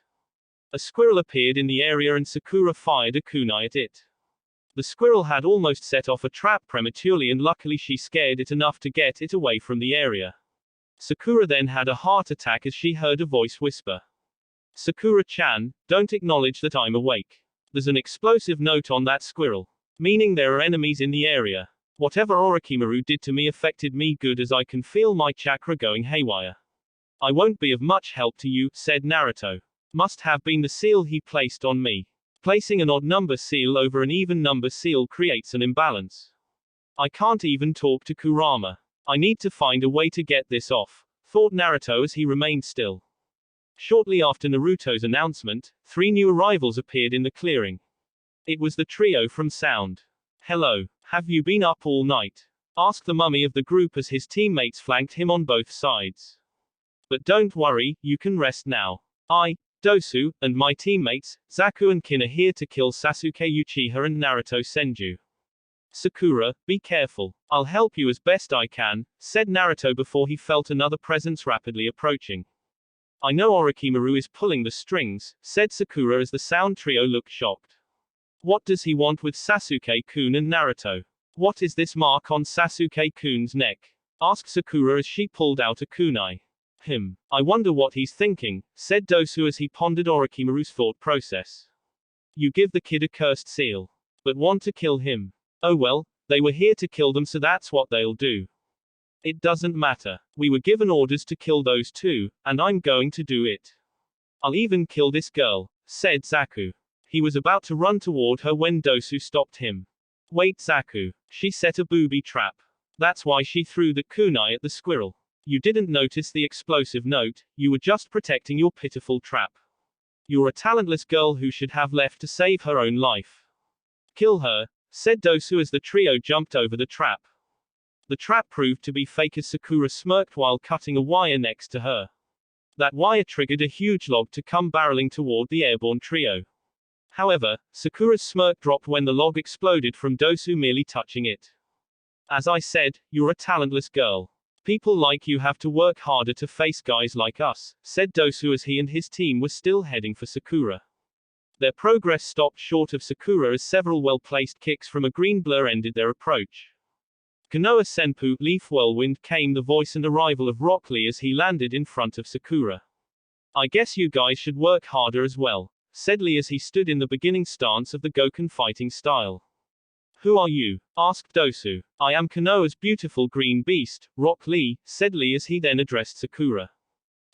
A squirrel appeared in the area and Sakura fired a kunai at it. The squirrel had almost set off a trap prematurely and luckily she scared it enough to get it away from the area. Sakura then had a heart attack as she heard a voice whisper. Sakura-chan, don't acknowledge that I'm awake. There's an explosive note on that squirrel. Meaning there are enemies in the area. Whatever Orochimaru did to me affected me good as I can feel my chakra going haywire. I won't be of much help to you, said Naruto. Must have been the seal he placed on me. Placing an odd number seal over an even number seal creates an imbalance. I can't even talk to Kurama. I need to find a way to get this off, thought Naruto as he remained still. Shortly after Naruto's announcement, 3 new arrivals appeared in the clearing. It was the trio from Sound. Hello, have you been up all night? Asked the mummy of the group as his teammates flanked him on both sides. But don't worry, you can rest now. I, Dosu, and my teammates, Zaku and Kin are here to kill Sasuke Uchiha and Naruto Senju. Sakura, be careful. I'll help you as best I can, said Naruto before he felt another presence rapidly approaching. I know Orochimaru is pulling the strings, said Sakura as the Sound trio looked shocked. What does he want with Sasuke-kun and Naruto? What is this mark on Sasuke-kun's neck? Asked Sakura as she pulled out a kunai. I wonder what he's thinking, said Dosu as he pondered Orochimaru's thought process. You give the kid a cursed seal. But want to kill him. Oh well, they were here to kill them so that's what they'll do. It doesn't matter. We were given orders to kill those two, and I'm going to do it. I'll even kill this girl, said Zaku. He was about to run toward her when Dosu stopped him. Wait, Zaku. She set a booby trap. That's why she threw the kunai at the squirrel. You didn't notice the explosive note, you were just protecting your pitiful trap. You're a talentless girl who should have left to save her own life. Kill her, said Dosu as the trio jumped over the trap. The trap proved to be fake as Sakura smirked while cutting a wire next to her. That wire triggered a huge log to come barreling toward the airborne trio. However, Sakura's smirk dropped when the log exploded from Dosu merely touching it. As I said, you're a talentless girl. People like you have to work harder to face guys like us, said Dosu as he and his team were still heading for Sakura. Their progress stopped short of Sakura as several well-placed kicks from a green blur ended their approach. Konoha Senpu, Leaf Whirlwind came the voice and arrival of Rock Lee as he landed in front of Sakura. I guess you guys should work harder as well, said Lee as he stood in the beginning stance of the Goken fighting style. Who are you? Asked Dosu. I am Konoha's beautiful green beast, Rock Lee, said Lee as he then addressed Sakura.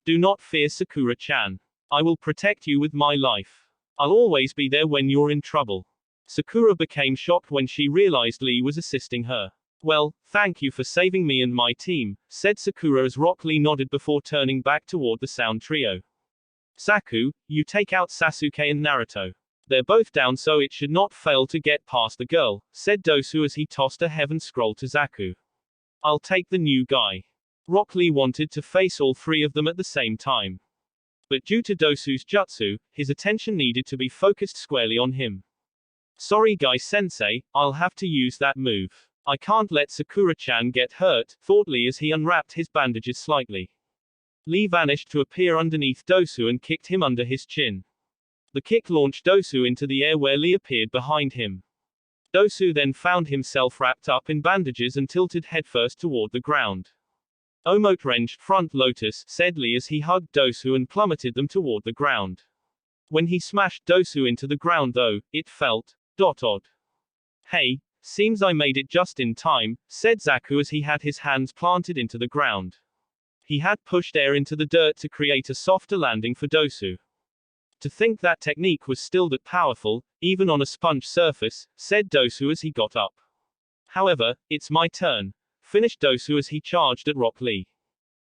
Do not fear Sakura-chan. I will protect you with my life. I'll always be there when you're in trouble. Sakura became shocked when she realized Lee was assisting her. Well, thank you for saving me and my team, said Sakura as Rock Lee nodded before turning back toward the Sound trio. Zaku, you take out Sasuke and Naruto. They're both down so it should not fail to get past the girl, said Dosu as he tossed a heaven scroll to Zaku. I'll take the new guy. Rock Lee wanted to face all 3 of them at the same time. But due to Dosu's jutsu, his attention needed to be focused squarely on him. Sorry Guy-sensei, I'll have to use that move. I can't let Sakura-chan get hurt, thought Lee as he unwrapped his bandages slightly. Lee vanished to appear underneath Dosu and kicked him under his chin. The kick launched Dosu into the air where Lee appeared behind him. Dosu then found himself wrapped up in bandages and tilted headfirst toward the ground. Omote wrenched front lotus, said Lee as he hugged Dosu and plummeted them toward the ground. When he smashed Dosu into the ground though, it felt odd. Hey, seems I made it just in time, said Zaku as he had his hands planted into the ground. He had pushed air into the dirt to create a softer landing for Dosu. To think that technique was still that powerful, even on a sponge surface, said Dosu as he got up. However, it's my turn, finished Dosu as he charged at Rock Lee.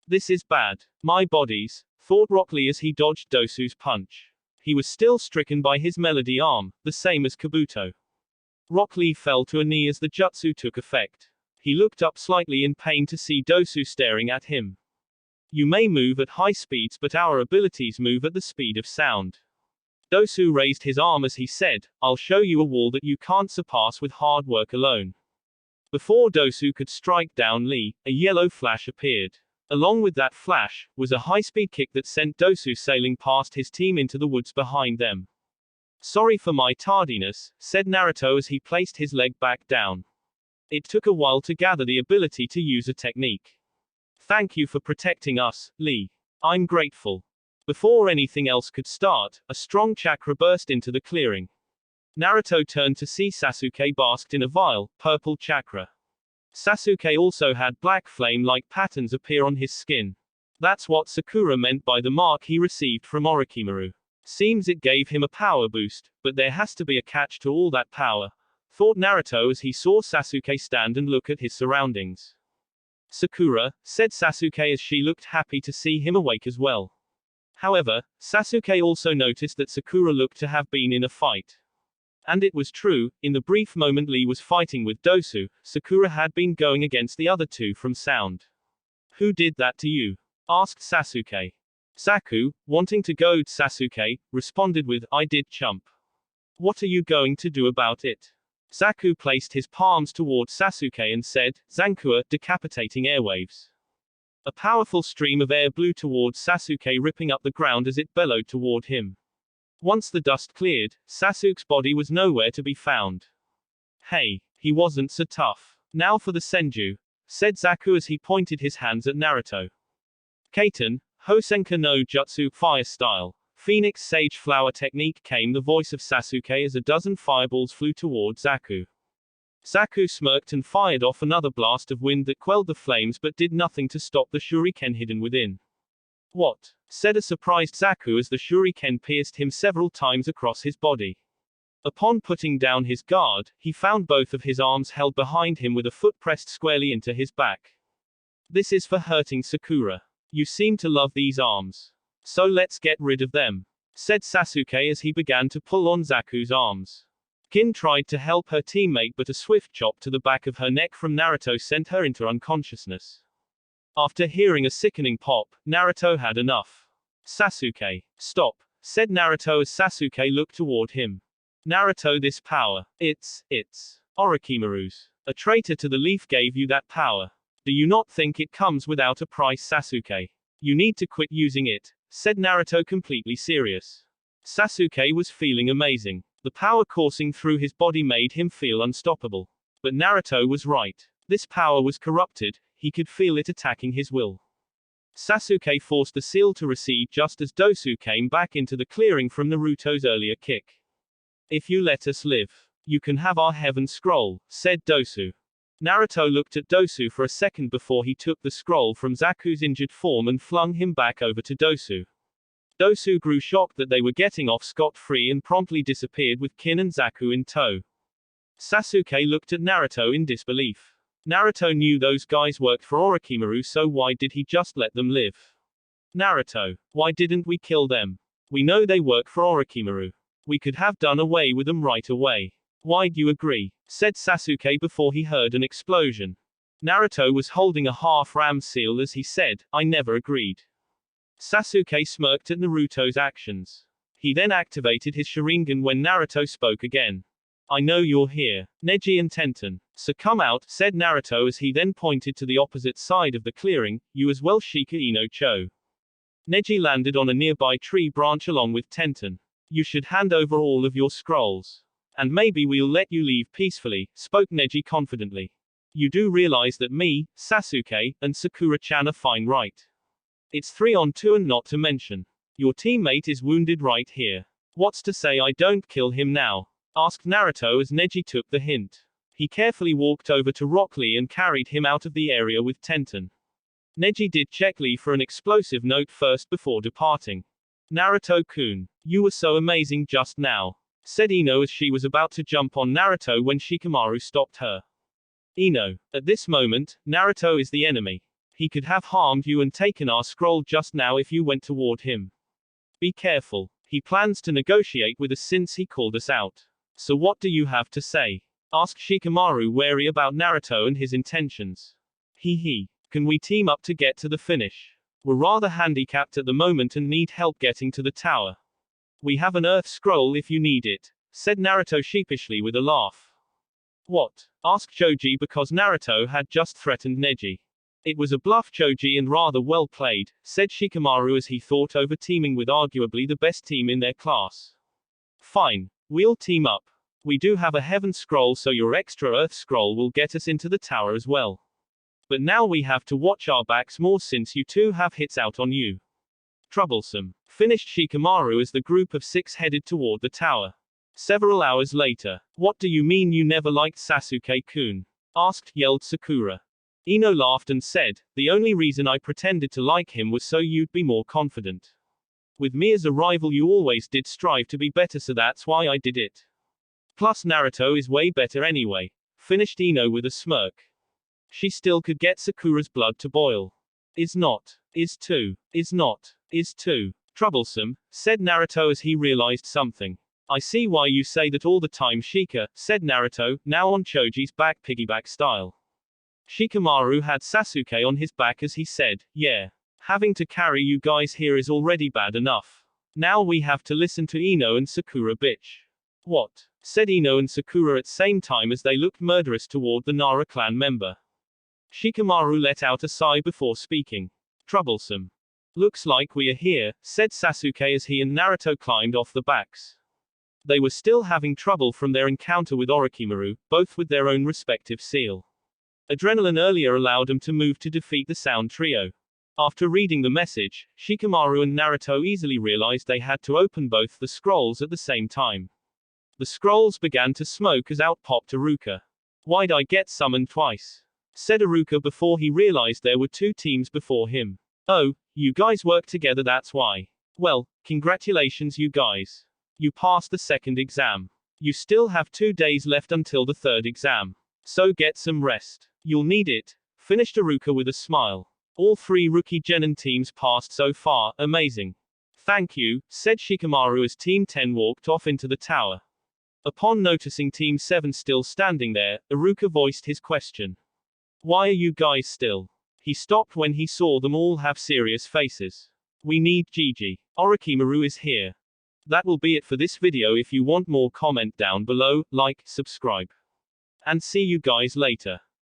This is bad. My bodies, thought Rock Lee as he dodged Dosu's punch. He was still stricken by his melody arm, the same as Kabuto. Rock Lee fell to a knee as the jutsu took effect. He looked up slightly in pain to see Dosu staring at him. You may move at high speeds, but our abilities move at the speed of sound. Dosu raised his arm as he said, I'll show you a wall that you can't surpass with hard work alone. Before Dosu could strike down Lee, a yellow flash appeared. Along with that flash, was a high-speed kick that sent Dosu sailing past his team into the woods behind them. Sorry for my tardiness, said Naruto as he placed his leg back down. It took a while to gather the ability to use a technique. Thank you for protecting us, Lee. I'm grateful. Before anything else could start, a strong chakra burst into the clearing. Naruto turned to see Sasuke basked in a vile, purple chakra. Sasuke also had black flame-like patterns appear on his skin. That's what Sakura meant by the mark he received from Orochimaru. Seems it gave him a power boost, but there has to be a catch to all that power, thought Naruto as he saw Sasuke stand and look at his surroundings. Sakura, said Sasuke as she looked happy to see him awake as well. However, Sasuke also noticed that Sakura looked to have been in a fight. And it was true, in the brief moment Lee was fighting with Dosu, Sakura had been going against the other two from sound. Who did that to you? Asked Sasuke. Zaku, wanting to goad Sasuke, responded with, I did, chump. What are you going to do about it? Zaku placed his palms toward Sasuke and said, Zankua, decapitating airwaves. A powerful stream of air blew towards Sasuke, ripping up the ground as it bellowed toward him. Once the dust cleared, Sasuke's body was nowhere to be found. Hey, he wasn't so tough. Now for the Senju, said Zaku as he pointed his hands at Naruto. Kaiten, Hosenka no Jutsu, fire style. Phoenix Sage Flower technique came the voice of Sasuke as a dozen fireballs flew toward Zaku. Zaku smirked and fired off another blast of wind that quelled the flames but did nothing to stop the shuriken hidden within. What? Said a surprised Zaku as the shuriken pierced him several times across his body. Upon putting down his guard, he found both of his arms held behind him with a foot pressed squarely into his back. This is for hurting Sakura. You seem to love these arms. So let's get rid of them, said Sasuke as he began to pull on Zaku's arms. Kin tried to help her teammate, but a swift chop to the back of her neck from Naruto sent her into unconsciousness. After hearing a sickening pop, Naruto had enough. Sasuke, stop, said Naruto as Sasuke looked toward him. Naruto, this power, it's Orochimaru's. A traitor to the leaf gave you that power. Do you not think it comes without a price, Sasuke? You need to quit using it, said Naruto completely serious. Sasuke was feeling amazing. The power coursing through his body made him feel unstoppable. But Naruto was right. This power was corrupted, he could feel it attacking his will. Sasuke forced the seal to recede just as Dosu came back into the clearing from Naruto's earlier kick. If you let us live, you can have our heaven scroll, said Dosu. Naruto looked at Dosu for a second before he took the scroll from Zaku's injured form and flung him back over to Dosu. Dosu grew shocked that they were getting off scot-free and promptly disappeared with Kin and Zaku in tow. Sasuke looked at Naruto in disbelief. Naruto knew those guys worked for Orochimaru, so why did he just let them live? Naruto, why didn't we kill them? We know they work for Orochimaru. We could have done away with them right away. Why'd you agree? Said Sasuke before he heard an explosion. Naruto was holding a half-ram seal as he said, I never agreed. Sasuke smirked at Naruto's actions. He then activated his Sharingan when Naruto spoke again. I know you're here, Neji and Tenten. So come out, said Naruto as he then pointed to the opposite side of the clearing, you as well Shika Ino Cho. Neji landed on a nearby tree branch along with Tenten. You should hand over all of your scrolls. And maybe we'll let you leave peacefully, spoke Neji confidently. You do realize that me, Sasuke, and Sakura-chan are fine, right? It's 3-on-2 and not to mention. Your teammate is wounded right here. What's to say I don't kill him now? Asked Naruto as Neji took the hint. He carefully walked over to Rock Lee and carried him out of the area with Tenten. Neji did check Lee for an explosive note first before departing. Naruto-kun, you were so amazing just now, said Ino as she was about to jump on Naruto when Shikamaru stopped her. Ino, at this moment, Naruto is the enemy. He could have harmed you and taken our scroll just now if you went toward him. Be careful. He plans to negotiate with us since he called us out. So what do you have to say? asked Shikamaru, wary about Naruto and his intentions. Hee. Can we team up to get to the finish? We're rather handicapped at the moment and need help getting to the tower. We have an Earth Scroll if you need it, said Naruto sheepishly with a laugh. What? Asked Choji, because Naruto had just threatened Neji. It was a bluff, Choji, and rather well played, said Shikamaru as he thought over teaming with arguably the best team in their class. Fine. We'll team up. We do have a Heaven Scroll, so your extra Earth Scroll will get us into the tower as well. But now we have to watch our backs more since you two have hits out on you. Troublesome. Finished Shikamaru as the group of 6 headed toward the tower. Several hours later. What do you mean you never liked Sasuke-kun? Yelled Sakura. Ino laughed and said, the only reason I pretended to like him was so you'd be more confident. With me as a rival you always did strive to be better, so that's why I did it. Plus Naruto is way better anyway. Finished Ino with a smirk. She still could get Sakura's blood to boil. Is not. Is too. Is not. Is too. Troublesome, said Naruto as he realized something. I see why you say that all the time, Shika, said Naruto, now on Choji's back piggyback style. Shikamaru had Sasuke on his back as he said, yeah. Having to carry you guys here is already bad enough. Now we have to listen to Ino and Sakura, bitch. What? Said Ino and Sakura at same time as they looked murderous toward the Nara clan member. Shikamaru let out a sigh before speaking. Troublesome. Looks like we are here, said Sasuke as he and Naruto climbed off the backs. They were still having trouble from their encounter with Orochimaru, both with their own respective seal. Adrenaline earlier allowed them to move to defeat the Sound Trio. After reading the message, Shikamaru and Naruto easily realized they had to open both the scrolls at the same time. The scrolls began to smoke as out popped Iruka. Why'd I get summoned twice? Said Iruka before he realized there were 2 teams before him. Oh, you guys work together, that's why. Well, congratulations you guys. You passed the 2nd exam. You still have 2 days left until the 3rd exam. So get some rest. You'll need it. Finished Iruka with a smile. All 3 rookie genin teams passed so far, amazing. Thank you, said Shikamaru as Team 10 walked off into the tower. Upon noticing Team 7 still standing there, Iruka voiced his question. Why are you guys still? He stopped when he saw them all have serious faces. We need Gigi. Orochimaru is here. That will be it for this video. If you want more, comment down below, like, subscribe. And see you guys later.